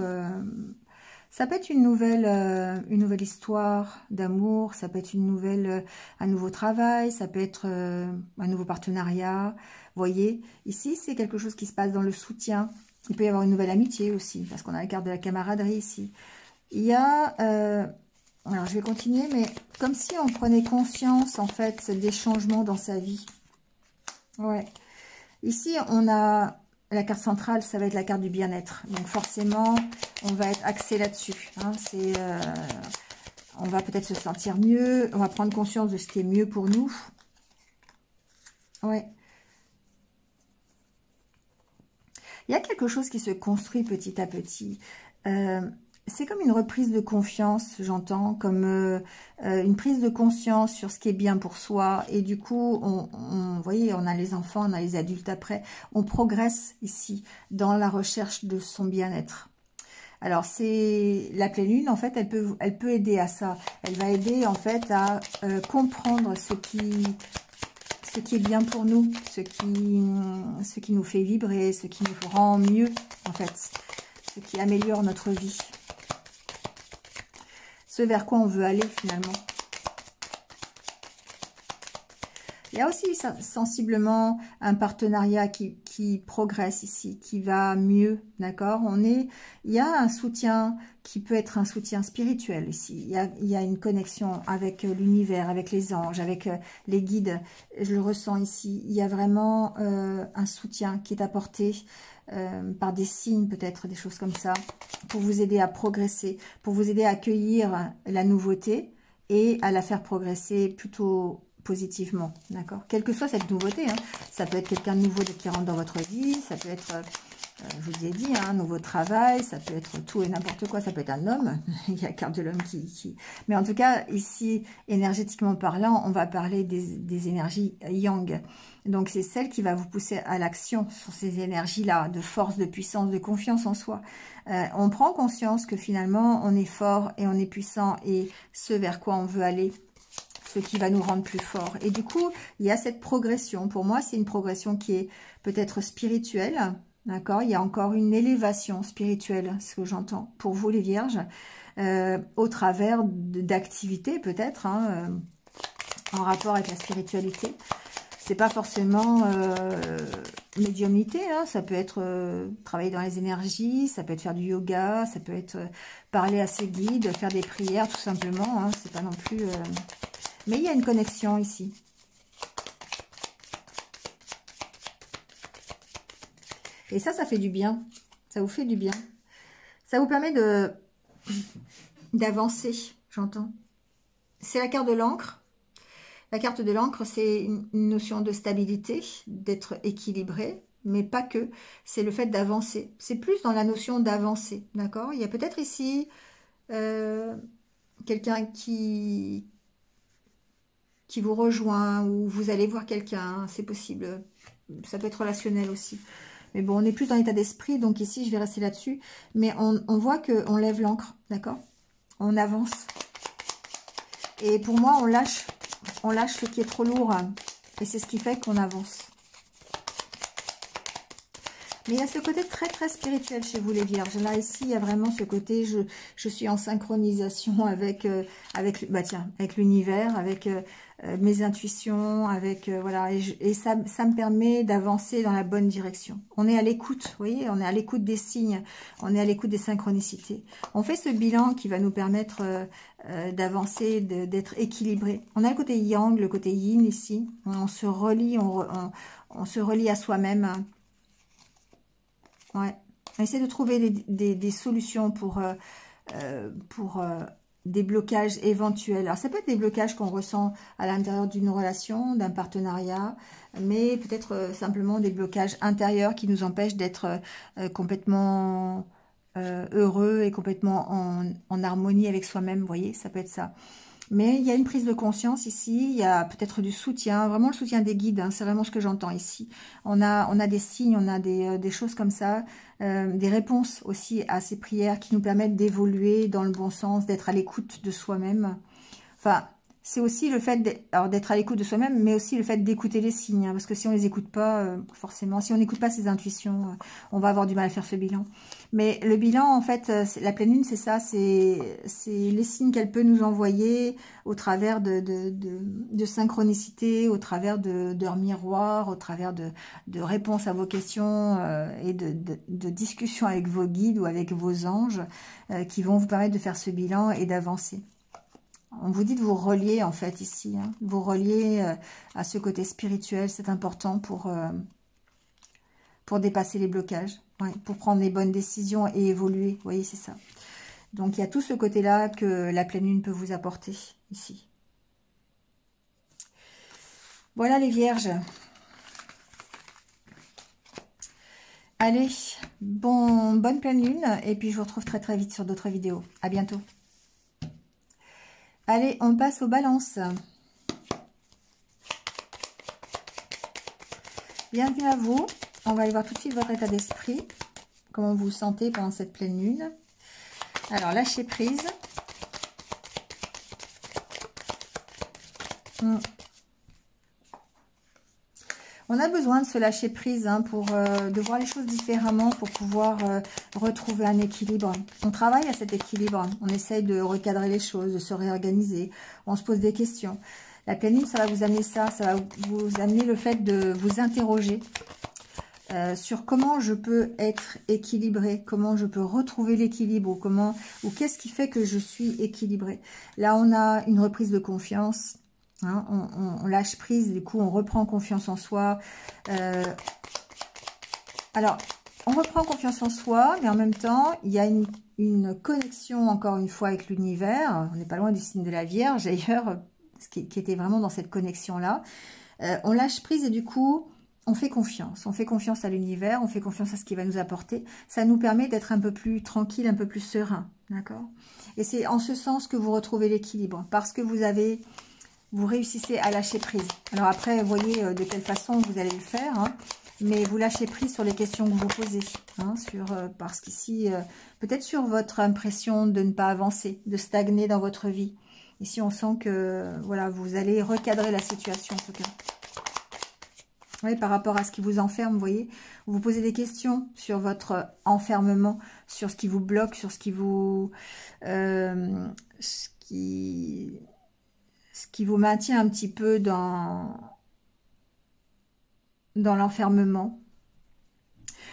Ça peut être une nouvelle histoire d'amour, ça peut être un nouveau travail, ça peut être un nouveau partenariat. Vous voyez, ici, c'est quelque chose qui se passe dans le soutien. Il peut y avoir une nouvelle amitié aussi, parce qu'on a la carte de la camaraderie ici. Il y a... alors, je vais continuer, mais comme si on prenait conscience, en fait, des changements dans sa vie. Ouais. Ici, on a la carte centrale, ça va être la carte du bien-être. Donc, forcément, on va être axé là-dessus. Hein. On va peut-être se sentir mieux. On va prendre conscience de ce qui est mieux pour nous. Ouais. Il y a quelque chose qui se construit petit à petit. C'est comme une reprise de confiance, j'entends, comme une prise de conscience sur ce qui est bien pour soi. Et du coup, vous voyez, on a les enfants, on a les adultes après. On progresse ici dans la recherche de son bien-être. Alors, c'est la pleine lune, en fait, elle peut aider à ça. Elle va aider, en fait, à comprendre ce qui ce qui est bien pour nous, ce qui nous fait vibrer, ce qui nous rend mieux, en fait, ce qui améliore notre vie. Ce vers quoi on veut aller, finalement. Il y a aussi sensiblement un partenariat qui progresse ici, qui va mieux, d'accord? Il y a un soutien qui peut être un soutien spirituel ici. Il y a une connexion avec l'univers, avec les anges, avec les guides. Je le ressens ici. Il y a vraiment un soutien qui est apporté par des signes, peut-être des choses comme ça, pour vous aider à progresser, pour vous aider à accueillir la nouveauté et à la faire progresser plutôt positivement, d'accord? Quelle que soit cette nouveauté, hein. Ça peut être quelqu'un de nouveau qui rentre dans votre vie, ça peut être, je vous ai dit, un nouveau travail, ça peut être tout et n'importe quoi, ça peut être un homme, il y a la carte de l'homme qui... Mais en tout cas, ici, énergétiquement parlant, on va parler des énergies yang. Donc, c'est celle qui va vous pousser à l'action sur ces énergies-là, de force, de puissance, de confiance en soi. On prend conscience que finalement, on est fort et on est puissant et ce vers quoi on veut aller, ce qui va nous rendre plus forts. Et du coup, il y a cette progression. Pour moi, c'est une progression qui est peut-être spirituelle, d'accord? Il y a encore une élévation spirituelle, ce que j'entends, pour vous les vierges, au travers d'activités peut-être, hein, en rapport avec la spiritualité. C'est pas forcément médiumnité, hein. Ça peut être travailler dans les énergies, ça peut être faire du yoga, ça peut être parler à ses guides, faire des prières tout simplement, hein. C'est pas non plus... Mais il y a une connexion ici. Et ça fait du bien. Ça vous fait du bien. Ça vous permet d'avancer, j'entends. C'est la carte de l'encre. La carte de l'encre, c'est une notion de stabilité, d'être équilibré, mais pas que. C'est le fait d'avancer. C'est plus dans la notion d'avancer, d'accord? Il y a peut-être ici quelqu'un qui vous rejoint, ou vous allez voir quelqu'un, c'est possible. Ça peut être relationnel aussi. Mais bon, on est plus dans l'état d'esprit, donc ici, je vais rester là-dessus. Mais on voit qu'on lève l'encre, d'accord? On avance. Et pour moi, on lâche ce qui est trop lourd. Et c'est ce qui fait qu'on avance. Mais il y a ce côté très très spirituel chez vous les vierges. Là ici il y a vraiment ce côté je suis en synchronisation avec l'univers, avec mes intuitions, avec voilà, et ça me permet d'avancer dans la bonne direction. On est à l'écoute, vous voyez, on est à l'écoute des signes, on est à l'écoute des synchronicités. On fait ce bilan qui va nous permettre d'avancer, d'être équilibré. On a le côté yang, le côté yin ici. On se relie, on se relie à soi-même. Ouais. On essaie de trouver des solutions pour des blocages éventuels. Alors, ça peut être des blocages qu'on ressent à l'intérieur d'une relation, d'un partenariat, mais peut-être simplement des blocages intérieurs qui nous empêchent d'être complètement heureux et complètement en harmonie avec soi-même. Vous voyez, ça peut être ça. Mais il y a une prise de conscience ici, il y a peut-être du soutien, vraiment le soutien des guides, hein, c'est vraiment ce que j'entends ici. On a des signes, on a des choses comme ça, des réponses aussi à ces prières qui nous permettent d'évoluer dans le bon sens, d'être à l'écoute de soi-même. Enfin, c'est aussi le fait d'être à l'écoute de soi-même, mais aussi le fait d'écouter les signes, hein, parce que si on les écoute pas, forcément, si on n'écoute pas ses intuitions, on va avoir du mal à faire ce bilan. Mais le bilan, en fait, la pleine lune, c'est ça, c'est les signes qu'elle peut nous envoyer au travers de synchronicité, au travers d'heures miroirs, au travers de réponses à vos questions et de discussions avec vos guides ou avec vos anges qui vont vous permettre de faire ce bilan et d'avancer. On vous dit de vous relier en fait ici, hein, vous relier à ce côté spirituel, c'est important pour dépasser les blocages, ouais, pour prendre les bonnes décisions et évoluer, vous voyez, c'est ça. Donc il y a tout ce côté-là que la pleine lune peut vous apporter ici. Voilà les vierges. Allez, bonne pleine lune et puis je vous retrouve très très vite sur d'autres vidéos. À bientôt. Allez, on passe aux balances. Bienvenue à vous. On va aller voir tout de suite votre état d'esprit. Comment vous vous sentez pendant cette pleine lune. Alors, lâchez prise. On a besoin de se lâcher prise hein, pour de voir les choses différemment, pour pouvoir retrouver un équilibre. On travaille à cet équilibre, on essaye de recadrer les choses, de se réorganiser, on se pose des questions. La pleine lune, ça va vous amener ça va vous amener le fait de vous interroger sur comment je peux être équilibré, comment je peux retrouver l'équilibre, ou qu'est-ce qui fait que je suis équilibré. Là, on a une reprise de confiance. Hein, on lâche prise, du coup on reprend confiance en soi. Alors, on reprend confiance en soi, mais en même temps, il y a une connexion, encore une fois, avec l'univers. On n'est pas loin du signe de la Vierge, d'ailleurs, qui était vraiment dans cette connexion-là. On lâche prise et du coup, on fait confiance. On fait confiance à l'univers, on fait confiance à ce qu'il va nous apporter. Ça nous permet d'être un peu plus tranquille, un peu plus serein, d'accord? Et c'est en ce sens que vous retrouvez l'équilibre, parce que vous réussissez à lâcher prise. Alors après, vous voyez de quelle façon vous allez le faire, hein, mais vous lâchez prise sur les questions que vous posez. Hein, parce qu'ici, peut-être sur votre impression de ne pas avancer, de stagner dans votre vie. Ici, on sent que voilà, vous allez recadrer la situation en tout cas. Oui, par rapport à ce qui vous enferme, vous voyez, vous vous posez des questions sur votre enfermement, sur ce qui vous bloque, sur ce qui vous... ce qui vous maintient un petit peu dans l'enfermement.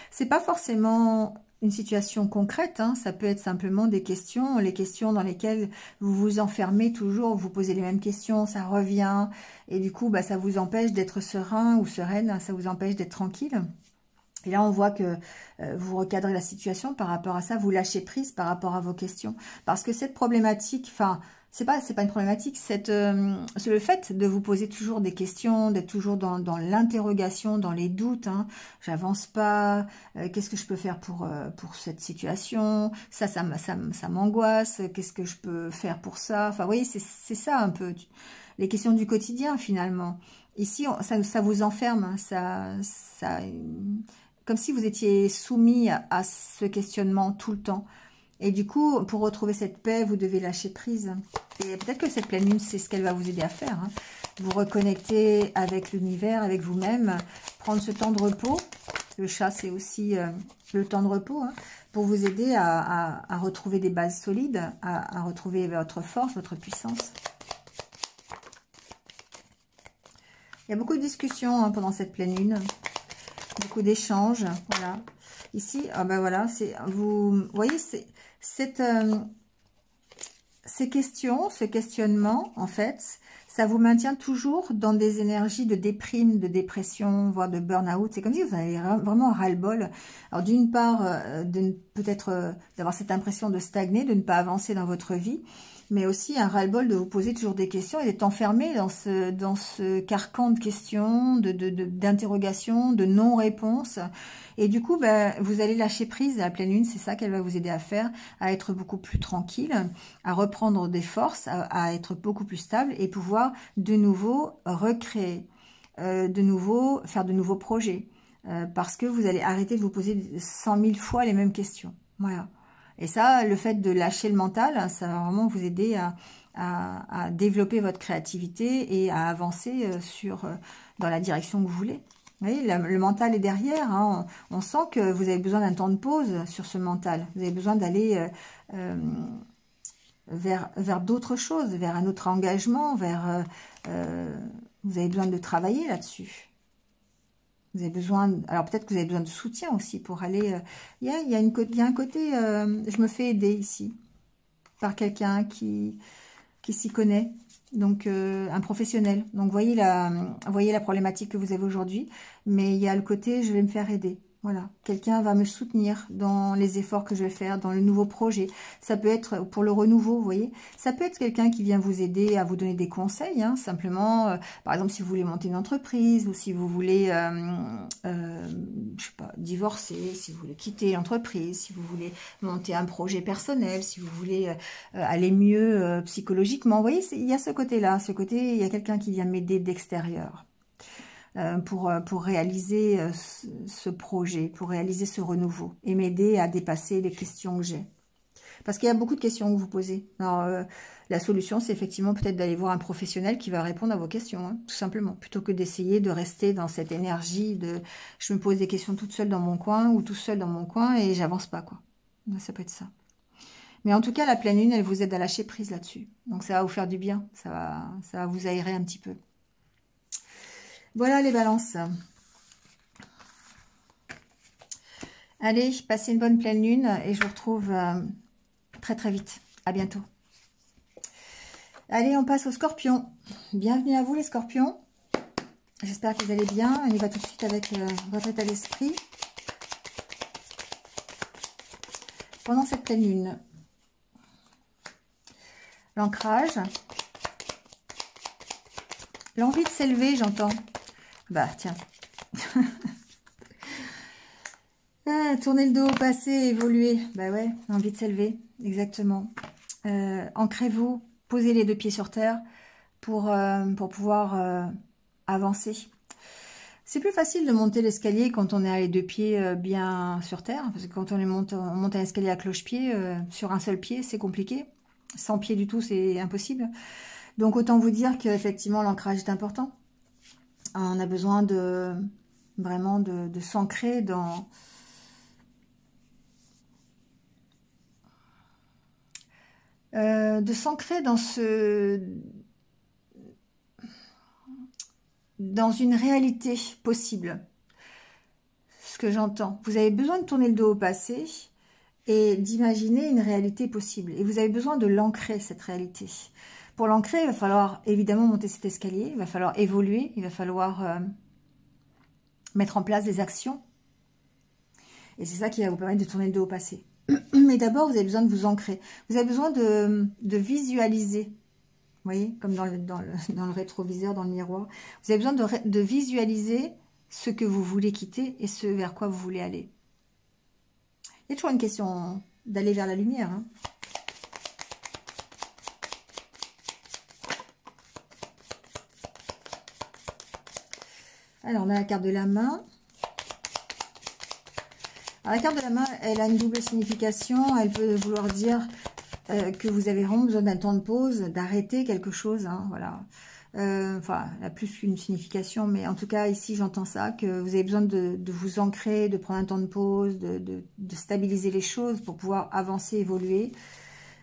C'est pas forcément une situation concrète, hein, ça peut être simplement des questions, les questions dans lesquelles vous vous enfermez toujours, vous posez les mêmes questions, ça revient, et du coup, bah, ça vous empêche d'être serein ou sereine, ça vous empêche d'être tranquille. Et là, on voit que vous recadrez la situation par rapport à ça, vous lâchez prise par rapport à vos questions. Parce que cette problématique, enfin, c'est pas une problématique, c'est le fait de vous poser toujours des questions, d'être toujours dans l'interrogation, dans les doutes. Hein. J'avance pas, qu'est-ce que je peux faire pour cette situation? Ça m'angoisse, qu'est-ce que je peux faire pour ça? Enfin, vous voyez, c'est ça un peu, les questions du quotidien finalement. Ici, ça vous enferme, hein, comme si vous étiez soumis à ce questionnement tout le temps. Et du coup, pour retrouver cette paix, vous devez lâcher prise. Et peut-être que cette pleine lune, c'est ce qu'elle va vous aider à faire. Hein. Vous reconnecter avec l'univers, avec vous-même, prendre ce temps de repos. Le chat, c'est aussi le temps de repos, hein, pour vous aider à retrouver des bases solides, à retrouver votre force, votre puissance. Il y a beaucoup de discussions hein, pendant cette pleine lune. Beaucoup d'échanges, voilà. Ici, ah ben voilà, vous voyez, ces questions, ce questionnement, en fait, ça vous maintient toujours dans des énergies de déprime, de dépression, voire de burn-out. C'est comme si vous avez vraiment un ras-le-bol. Alors d'une part, peut-être d'avoir cette impression de stagner, de ne pas avancer dans votre vie, mais aussi un ras-le-bol de vous poser toujours des questions et d'être enfermé dans ce carcan de questions, d'interrogations, de non-réponses. Et du coup, ben, vous allez lâcher prise à la pleine lune, c'est ça qu'elle va vous aider à faire, à être beaucoup plus tranquille, à reprendre des forces, à être beaucoup plus stable et pouvoir de nouveau recréer, faire de nouveaux projets. Parce que vous allez arrêter de vous poser 100 000 fois les mêmes questions. Voilà. Et ça, le fait de lâcher le mental, ça va vraiment vous aider à développer votre créativité et à avancer dans la direction que vous voulez. Vous voyez, le mental est derrière. Hein. On sent que vous avez besoin d'un temps de pause sur ce mental. Vous avez besoin d'aller vers d'autres choses, vers un autre engagement, vous avez besoin de travailler là-dessus. Vous avez besoin, alors peut-être que vous avez besoin de soutien aussi pour aller... Il y a un côté, je me fais aider ici par quelqu'un qui s'y connaît, donc un professionnel. Donc voyez la problématique que vous avez aujourd'hui, mais il y a le côté je vais me faire aider. Voilà, quelqu'un va me soutenir dans les efforts que je vais faire, dans le nouveau projet. Ça peut être pour le renouveau, vous voyez. Ça peut être quelqu'un qui vient vous aider à vous donner des conseils, hein, simplement. Par exemple, si vous voulez monter une entreprise ou si vous voulez, je sais pas, divorcer, si vous voulez quitter l'entreprise, si vous voulez monter un projet personnel, si vous voulez aller mieux psychologiquement. Vous voyez, il y a ce côté-là. Ce côté, il y a quelqu'un qui vient m'aider d'extérieur. Pour réaliser ce projet, pour réaliser ce renouveau et m'aider à dépasser les questions que j'ai. Parce qu'il y a beaucoup de questions que vous posez. Alors, la solution, c'est effectivement peut-être d'aller voir un professionnel qui va répondre à vos questions, hein, tout simplement. Plutôt que d'essayer de rester dans cette énergie de « je me pose des questions toute seule dans mon coin » ou « tout seul dans mon coin et j'avance pas ». Quoi. Ça peut être ça. Mais en tout cas, la pleine lune, elle vous aide à lâcher prise là-dessus. Donc ça va vous faire du bien. Ça va vous aérer un petit peu. Voilà les balances. Allez, passez une bonne pleine lune et je vous retrouve très très vite. À bientôt. Allez, on passe aux scorpions. Bienvenue à vous les scorpions. J'espère que vous allez bien. On y va tout de suite avec votre état d'esprit. Pendant cette pleine lune. L'ancrage. L'envie de s'élever, j'entends. Bah, tiens. Tourner le dos au passé, évoluer. Bah ouais, envie de s'élever. Exactement. Ancrez-vous. Posez les deux pieds sur terre pour pouvoir avancer. C'est plus facile de monter l'escalier quand on est les deux pieds bien sur terre. Parce que quand on monte un escalier à cloche-pied, sur un seul pied, c'est compliqué. Sans pied du tout, c'est impossible. Donc, autant vous dire qu'effectivement, l'ancrage est important. On a besoin vraiment de s'ancrer dans... dans une réalité possible. Ce que j'entends. Vous avez besoin de tourner le dos au passé et d'imaginer une réalité possible. Et vous avez besoin de l'ancrer, cette réalité. Pour l'ancrer, il va falloir évidemment monter cet escalier, il va falloir évoluer, il va falloir mettre en place des actions. Et c'est ça qui va vous permettre de tourner le dos au passé. Mais d'abord, vous avez besoin de vous ancrer. Vous avez besoin de visualiser. Vous voyez, comme dans le rétroviseur, dans le miroir. Vous avez besoin de visualiser ce que vous voulez quitter et ce vers quoi vous voulez aller. Il y a toujours une question d'aller vers la lumière. Hein. Alors, on a la carte de la main. Alors, la carte de la main, elle a une double signification. Elle peut vouloir dire que vous avez vraiment besoin d'un temps de pause, d'arrêter quelque chose. Hein, voilà. Enfin, elle a plus qu'une signification, mais en tout cas, ici, j'entends ça, que vous avez besoin de vous ancrer, de prendre un temps de pause, de stabiliser les choses pour pouvoir avancer, évoluer.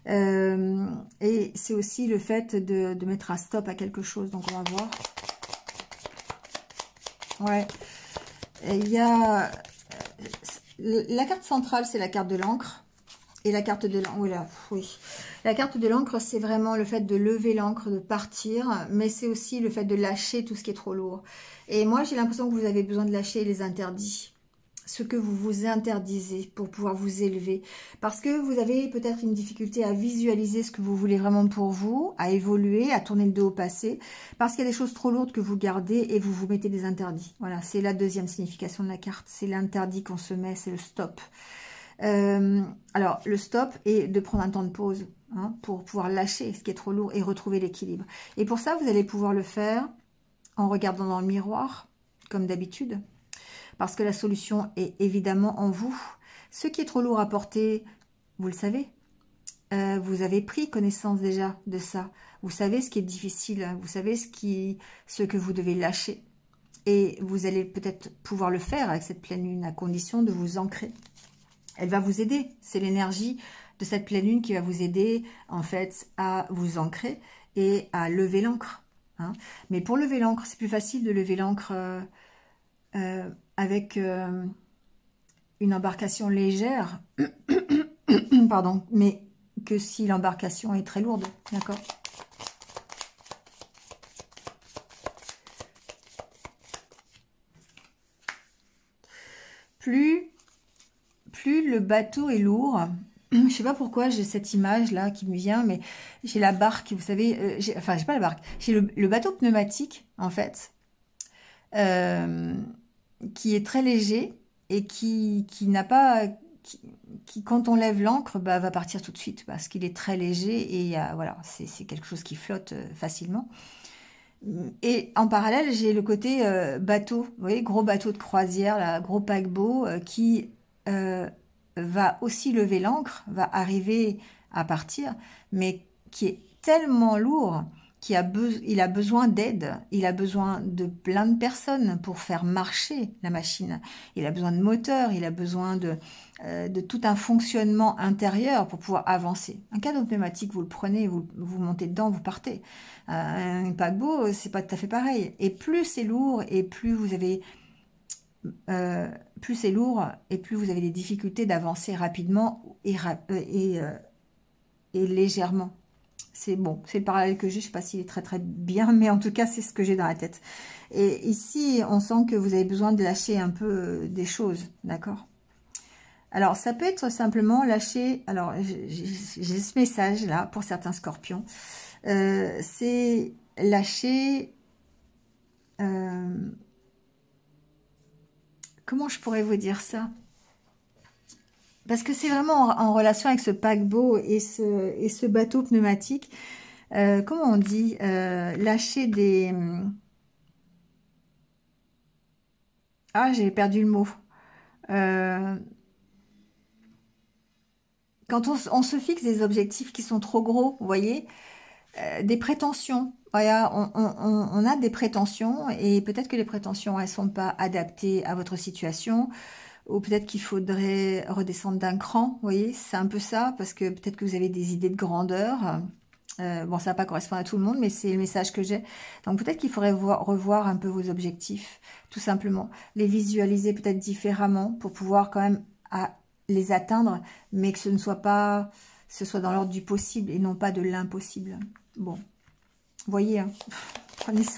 Et c'est aussi le fait de mettre un stop à quelque chose. Donc, on va voir. Ouais. Il y a... La carte centrale, c'est la carte de l'encre. Et la carte de l'encre, voilà, oui. La carte de l'encre, c'est vraiment le fait de lever l'encre, de partir. Mais c'est aussi le fait de lâcher tout ce qui est trop lourd. Et moi, j'ai l'impression que vous avez besoin de lâcher les interdits. Ce que vous vous interdisez pour pouvoir vous élever. Parce que vous avez peut-être une difficulté à visualiser ce que vous voulez vraiment pour vous, à évoluer, à tourner le dos au passé. Parce qu'il y a des choses trop lourdes que vous gardez et vous vous mettez des interdits. Voilà, c'est la deuxième signification de la carte. C'est l'interdit qu'on se met, c'est le stop. Alors, le stop est de prendre un temps de pause hein, pour pouvoir lâcher ce qui est trop lourd et retrouver l'équilibre. Et pour ça, vous allez pouvoir le faire en regardant dans le miroir, comme d'habitude. Parce que la solution est évidemment en vous. Ce qui est trop lourd à porter, vous le savez. Vous avez pris connaissance déjà de ça. Vous savez ce qui est difficile. Vous savez ce que vous devez lâcher. Et vous allez peut-être pouvoir le faire avec cette pleine lune à condition de vous ancrer. Elle va vous aider. C'est l'énergie de cette pleine lune qui va vous aider en fait à vous ancrer et à lever l'encre. Hein. Mais pour lever l'encre, c'est plus facile de lever l'encre avec une embarcation légère, pardon, mais que si l'embarcation est très lourde, d'accord? Plus le bateau est lourd, je sais pas pourquoi j'ai cette image là qui me vient, mais j'ai la barque, vous savez, enfin j'ai pas la barque, j'ai le bateau pneumatique en fait, qui est très léger et qui n'a pas, qui quand on lève l'ancre, bah, va partir tout de suite parce qu'il est très léger et voilà, c'est quelque chose qui flotte facilement. Et en parallèle, j'ai le côté bateau, vous voyez, gros bateau de croisière, là, gros paquebot qui va aussi lever l'ancre, va arriver à partir, mais qui est tellement lourd il a besoin d'aide, il a besoin de plein de personnes pour faire marcher la machine. Il a besoin de moteur, il a besoin de tout un fonctionnement intérieur pour pouvoir avancer. Un cadre pneumatique, vous le prenez, vous montez dedans, vous partez. Un paquebot, c'est pas tout à fait pareil. Et plus c'est lourd, et plus vous avez... plus c'est lourd, et plus vous avez des difficultés d'avancer rapidement et légèrement. C'est bon, c'est le parallèle que j'ai, je sais pas s'il est très très bien, mais en tout cas c'est ce que j'ai dans la tête. Et ici, on sent que vous avez besoin de lâcher un peu des choses, d'accord? Alors ça peut être simplement lâcher, alors j'ai ce message là pour certains scorpions, c'est lâcher, comment je pourrais vous dire ça? Parce que c'est vraiment en relation avec ce paquebot et ce bateau pneumatique. Comment on dit, lâcher des... Ah, j'ai perdu le mot. Quand on se fixe des objectifs qui sont trop gros, vous voyez, des prétentions. Voilà, on a des prétentions et peut-être que les prétentions, elles sont pas adaptées à votre situation. Ou peut-être qu'il faudrait redescendre d'un cran, vous voyez, c'est un peu ça, parce que peut-être que vous avez des idées de grandeur. Bon, ça va pas correspondre à tout le monde, mais c'est le message que j'ai. Donc peut-être qu'il faudrait revoir un peu vos objectifs, tout simplement. Les visualiser peut-être différemment pour pouvoir quand même les atteindre, mais que ce soit dans l'ordre du possible et non pas de l'impossible. Bon, vous voyez, hein,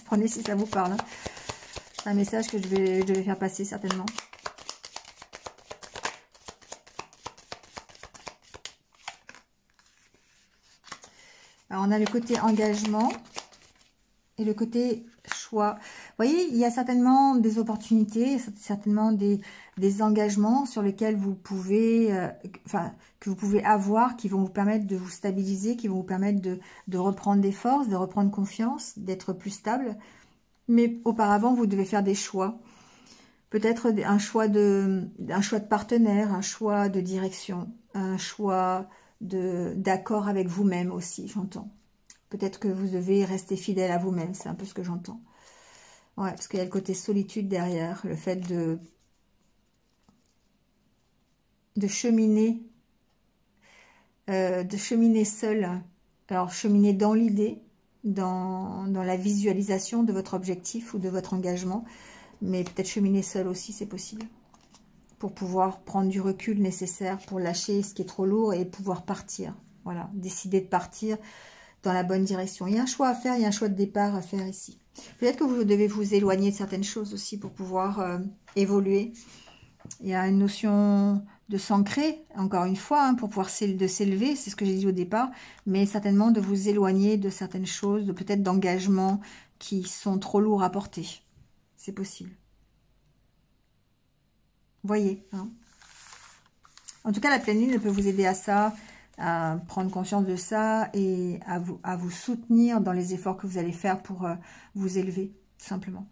prenez si ça vous parle. Hein. C'est un message que je vais faire passer certainement. Alors, on a le côté engagement et le côté choix. Vous voyez, il y a certainement des opportunités, certainement des engagements sur lesquels vous pouvez, que vous pouvez avoir, qui vont vous permettre de vous stabiliser, qui vont vous permettre de reprendre des forces, de reprendre confiance, d'être plus stable. Mais auparavant, vous devez faire des choix. Peut-être un choix de partenaire, un choix de direction, un choix d'accord avec vous-même aussi, j'entends. Peut-être que vous devez rester fidèle à vous-même, c'est un peu ce que j'entends. Ouais, parce qu'il y a le côté solitude derrière, le fait de cheminer seul. Alors, cheminer dans l'idée, dans la visualisation de votre objectif ou de votre engagement, mais peut-être cheminer seul aussi, c'est possible. Pour pouvoir prendre du recul nécessaire pour lâcher ce qui est trop lourd et pouvoir partir. Voilà, décider de partir dans la bonne direction. Il y a un choix à faire, il y a un choix de départ à faire ici. Peut-être que vous devez vous éloigner de certaines choses aussi pour pouvoir évoluer. Il y a une notion de s'ancrer, encore une fois, hein, pour pouvoir s'élever, c'est ce que j'ai dit au départ, mais certainement de vous éloigner de certaines choses, de peut-être d'engagements qui sont trop lourds à porter. C'est possible. Voyez. Hein. En tout cas, la pleine lune, elle peut vous aider à ça, à prendre conscience de ça et à vous soutenir dans les efforts que vous allez faire pour vous élever, tout simplement.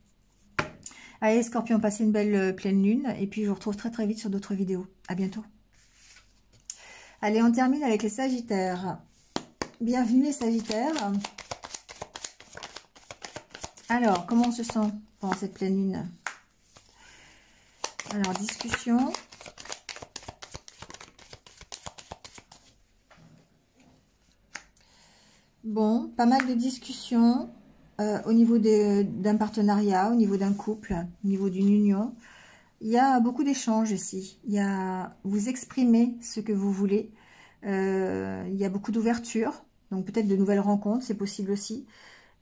Allez, Scorpion, passez une belle pleine lune et puis je vous retrouve très très vite sur d'autres vidéos. À bientôt. Allez, on termine avec les Sagittaires. Bienvenue les Sagittaires. Alors, comment on se sent pendant cette pleine lune? Alors, discussion. Bon, pas mal de discussions au niveau d'un partenariat, au niveau d'un couple, au niveau d'une union. Il y a beaucoup d'échanges ici. Vous exprimez ce que vous voulez. Il y a beaucoup d'ouverture. Donc peut-être de nouvelles rencontres, c'est possible aussi.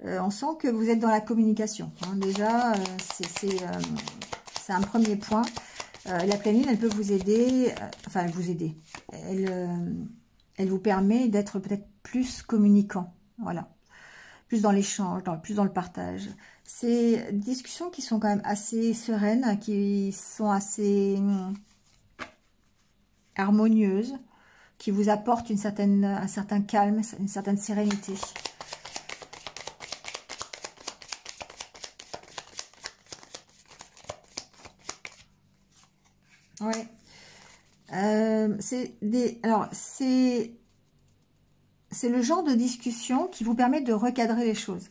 On sent que vous êtes dans la communication. Hein. Déjà, c'est un premier point. La pleine lune, elle peut vous aider. Elle vous permet d'être peut-être plus communicant. Voilà. Plus dans l'échange, plus dans le partage. C'est des discussions qui sont quand même assez sereines, qui sont assez harmonieuses, qui vous apportent un certain calme, une certaine sérénité. Ouais. Alors, c'est le genre de discussion qui vous permet de recadrer les choses,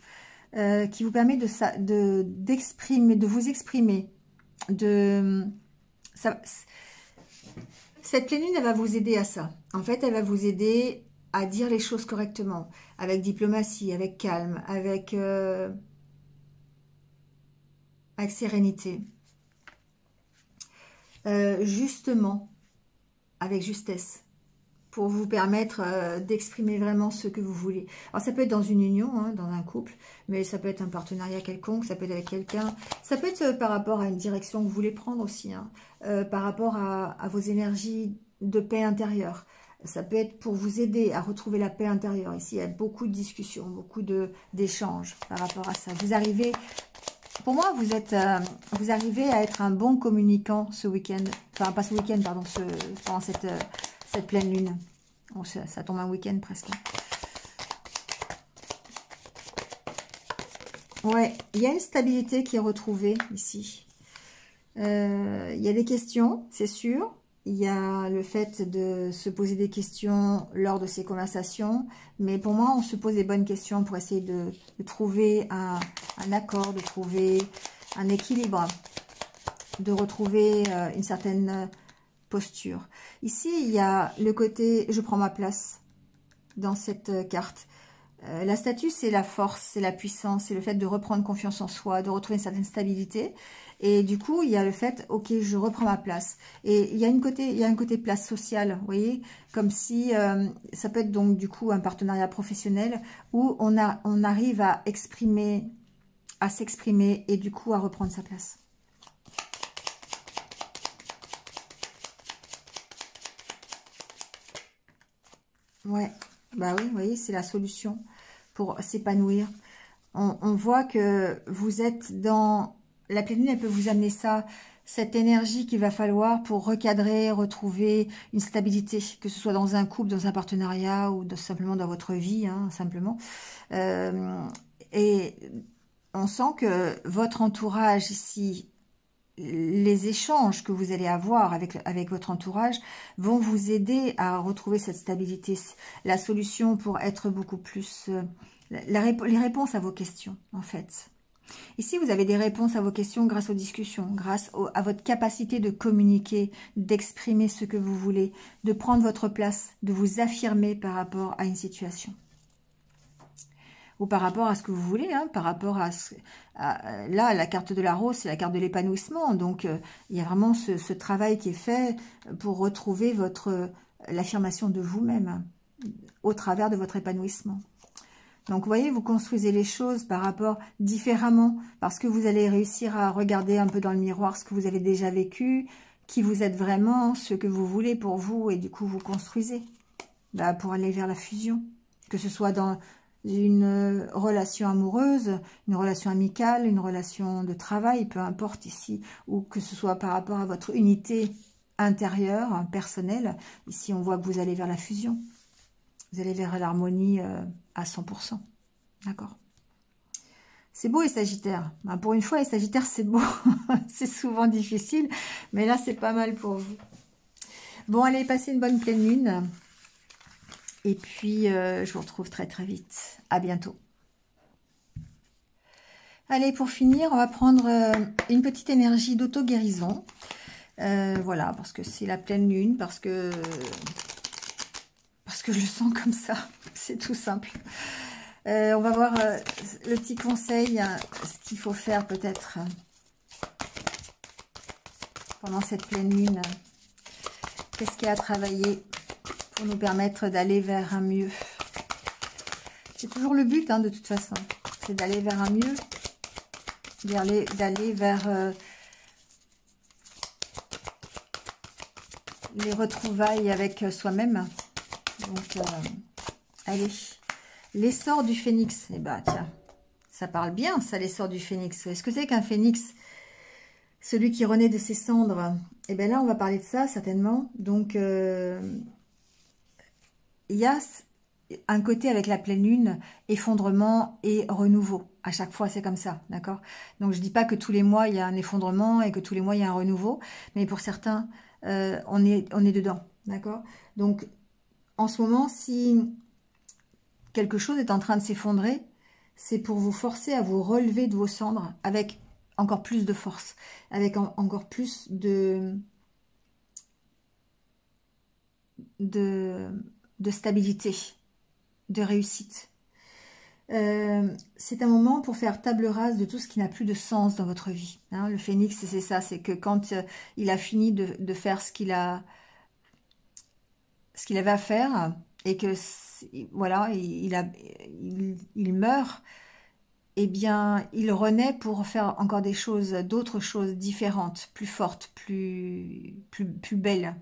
qui vous permet d'exprimer, de vous exprimer. Cette pleine lune, elle va vous aider à ça. En fait, elle va vous aider à dire les choses correctement, avec diplomatie, avec calme, avec sérénité. Justement, avec justesse, pour vous permettre d'exprimer vraiment ce que vous voulez. Alors ça peut être dans une union, hein, dans un couple, mais ça peut être un partenariat quelconque, ça peut être avec quelqu'un, ça peut être par rapport à une direction que vous voulez prendre aussi, hein, par rapport à vos énergies de paix intérieure. Ça peut être pour vous aider à retrouver la paix intérieure. Ici, il y a beaucoup de discussions, beaucoup d'échanges par rapport à ça. Vous arrivez... Pour moi, vous arrivez à être un bon communicant ce week-end. Enfin, pas ce week-end, pardon, pendant cette pleine lune. Bon, ça tombe un week-end presque. Ouais, il y a une stabilité qui est retrouvée ici. Il y a des questions, c'est sûr. Il y a le fait de se poser des questions lors de ces conversations. Mais pour moi, on se pose des bonnes questions pour essayer de trouver un accord, de trouver un équilibre, de retrouver une certaine posture. Ici, il y a le côté « je prends ma place » dans cette carte. La statue, c'est la force, c'est la puissance, c'est le fait de reprendre confiance en soi, de retrouver une certaine stabilité. Et du coup, il y a le fait, ok, je reprends ma place. Et il y a un côté place sociale, vous voyez, comme si ça peut être donc du coup un partenariat professionnel où on arrive à s'exprimer et du coup à reprendre sa place. Ouais, bah oui, vous voyez, c'est la solution pour s'épanouir. On voit que vous êtes dans... La pleine lune, elle peut vous amener ça, cette énergie qu'il va falloir pour recadrer, retrouver une stabilité, que ce soit dans un couple, dans un partenariat ou simplement dans votre vie, hein, simplement. Et on sent que votre entourage ici, les échanges que vous allez avoir avec votre entourage vont vous aider à retrouver cette stabilité. La solution pour être beaucoup plus... les réponses à vos questions, en fait. Ici, vous avez des réponses à vos questions grâce aux discussions, grâce à votre capacité de communiquer, d'exprimer ce que vous voulez, de prendre votre place, de vous affirmer par rapport à une situation. Ou par rapport à ce que vous voulez, hein, par rapport à... là, la carte de la rose, c'est la carte de l'épanouissement. Donc, il y a vraiment ce travail qui est fait pour retrouver l'affirmation de vous-même au travers de votre épanouissement. Donc, vous voyez, vous construisez les choses par rapport différemment, parce que vous allez réussir à regarder un peu dans le miroir ce que vous avez déjà vécu, qui vous êtes vraiment, ce que vous voulez pour vous, et du coup, vous construisez pour aller vers la fusion. Que ce soit dans une relation amoureuse, une relation amicale, une relation de travail, peu importe ici, ou que ce soit par rapport à votre unité intérieure, personnelle. Ici, on voit que vous allez vers la fusion. Vous allez vers l'harmonie à 100%. D'accord? C'est beau les Sagittaires. Pour une fois, les Sagittaires, c'est beau. C'est souvent difficile, mais là, c'est pas mal pour vous. Bon, allez, passez une bonne pleine lune. Et puis, je vous retrouve très très vite. À bientôt. Allez, pour finir, on va prendre une petite énergie d'auto-guérison. Voilà, parce que c'est la pleine lune, parce que je le sens comme ça. C'est tout simple. On va voir le petit conseil, ce qu'il faut faire peut-être pendant cette pleine lune. Qu'est-ce qu'il y a à travailler pour nous permettre d'aller vers un mieux? C'est toujours le but, hein, de toute façon. C'est d'aller vers un mieux, d'aller vers les retrouvailles avec soi-même. Donc, allez, l'essor du phénix. Eh bien, tiens, ça parle bien, ça, l'essor du phénix. Est-ce que c'est qu'un phénix? Celui qui renaît de ses cendres. Eh bien là, on va parler de ça, certainement. Donc, il y a un côté avec la pleine lune, effondrement et renouveau. À chaque fois, c'est comme ça, d'accord? Donc, je dis pas que tous les mois, il y a un effondrement et que tous les mois, il y a un renouveau. Mais pour certains, on est dedans, d'accord? Donc, en ce moment, si quelque chose est en train de s'effondrer, c'est pour vous forcer à vous relever de vos cendres avec encore plus de force, avec encore plus de stabilité, de réussite. C'est un moment pour faire table rase de tout ce qui n'a plus de sens dans votre vie. Hein, le phénix, c'est ça, c'est que quand il a fini de faire ce qu'il avait à faire et que voilà, il meurt, eh bien, il renaît pour faire encore des choses, d'autres choses différentes, plus fortes, plus belles.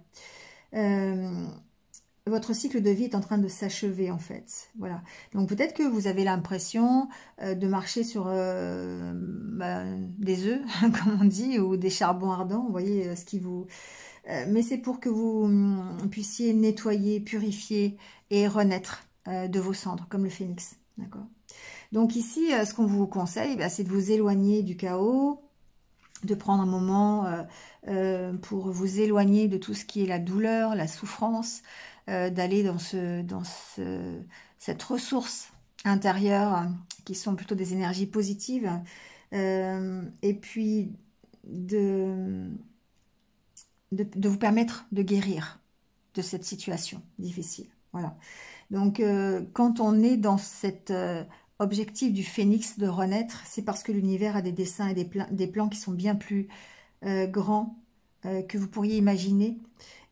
Votre cycle de vie est en train de s'achever en fait. Voilà. Donc peut-être que vous avez l'impression de marcher sur des œufs, comme on dit, ou des charbons ardents. Vous voyez ce qui vous... mais c'est pour que vous puissiez nettoyer, purifier et renaître de vos cendres, comme le phénix. D'accord. Donc ici, ce qu'on vous conseille, c'est de vous éloigner du chaos, de prendre un moment pour vous éloigner de tout ce qui est la douleur, la souffrance, d'aller dans cette ressource intérieure qui sont plutôt des énergies positives, et puis de vous permettre de guérir de cette situation difficile. Voilà. Donc, quand on est dans cet objectif du phénix de renaître, c'est parce que l'univers a des dessins et des plans qui sont bien plus grands que vous pourriez imaginer.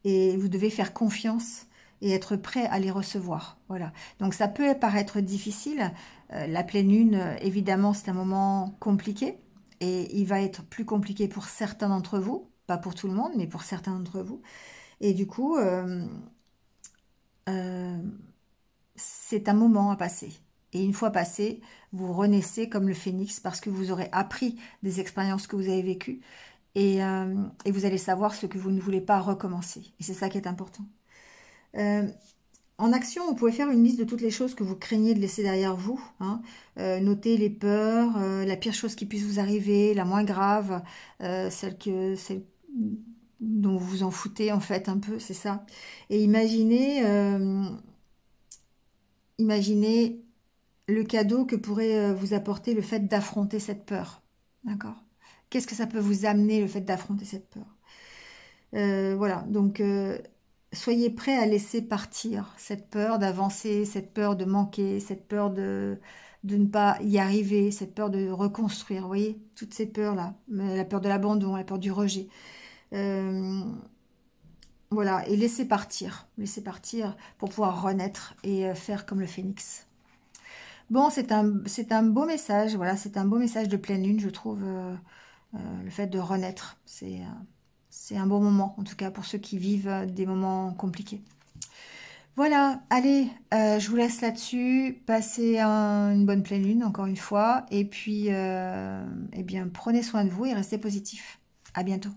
Et vous devez faire confiance et être prêt à les recevoir. Voilà. Donc, ça peut paraître difficile. La pleine lune, évidemment, c'est un moment compliqué. Et il va être plus compliqué pour certains d'entre vous. Pas pour tout le monde, mais pour certains d'entre vous. Et du coup, c'est un moment à passer. Et une fois passé, vous renaissez comme le phénix parce que vous aurez appris des expériences que vous avez vécues. Et vous allez savoir ce que vous ne voulez pas recommencer. Et c'est ça qui est important. En action, vous pouvez faire une liste de toutes les choses que vous craignez de laisser derrière vous. Hein. Notez les peurs, la pire chose qui puisse vous arriver, la moins grave, celle dont vous vous en foutez en fait un peu, c'est ça. Et imaginez le cadeau que pourrait vous apporter le fait d'affronter cette peur. D'accord ? Qu'est-ce que ça peut vous amener, le fait d'affronter cette peur ? Voilà, donc soyez prêts à laisser partir cette peur d'avancer, cette peur de manquer, cette peur de ne pas y arriver, cette peur de reconstruire, vous voyez, toutes ces peurs-là, la peur de l'abandon, la peur du rejet. Voilà, et laissez partir pour pouvoir renaître et faire comme le phénix. Bon, c'est un beau message, voilà, c'est un beau message de pleine lune, je trouve, le fait de renaître, c'est un bon moment, en tout cas pour ceux qui vivent des moments compliqués. Voilà, allez, je vous laisse là-dessus, passez une bonne pleine lune, encore une fois, et puis, eh bien, prenez soin de vous et restez positifs. À bientôt.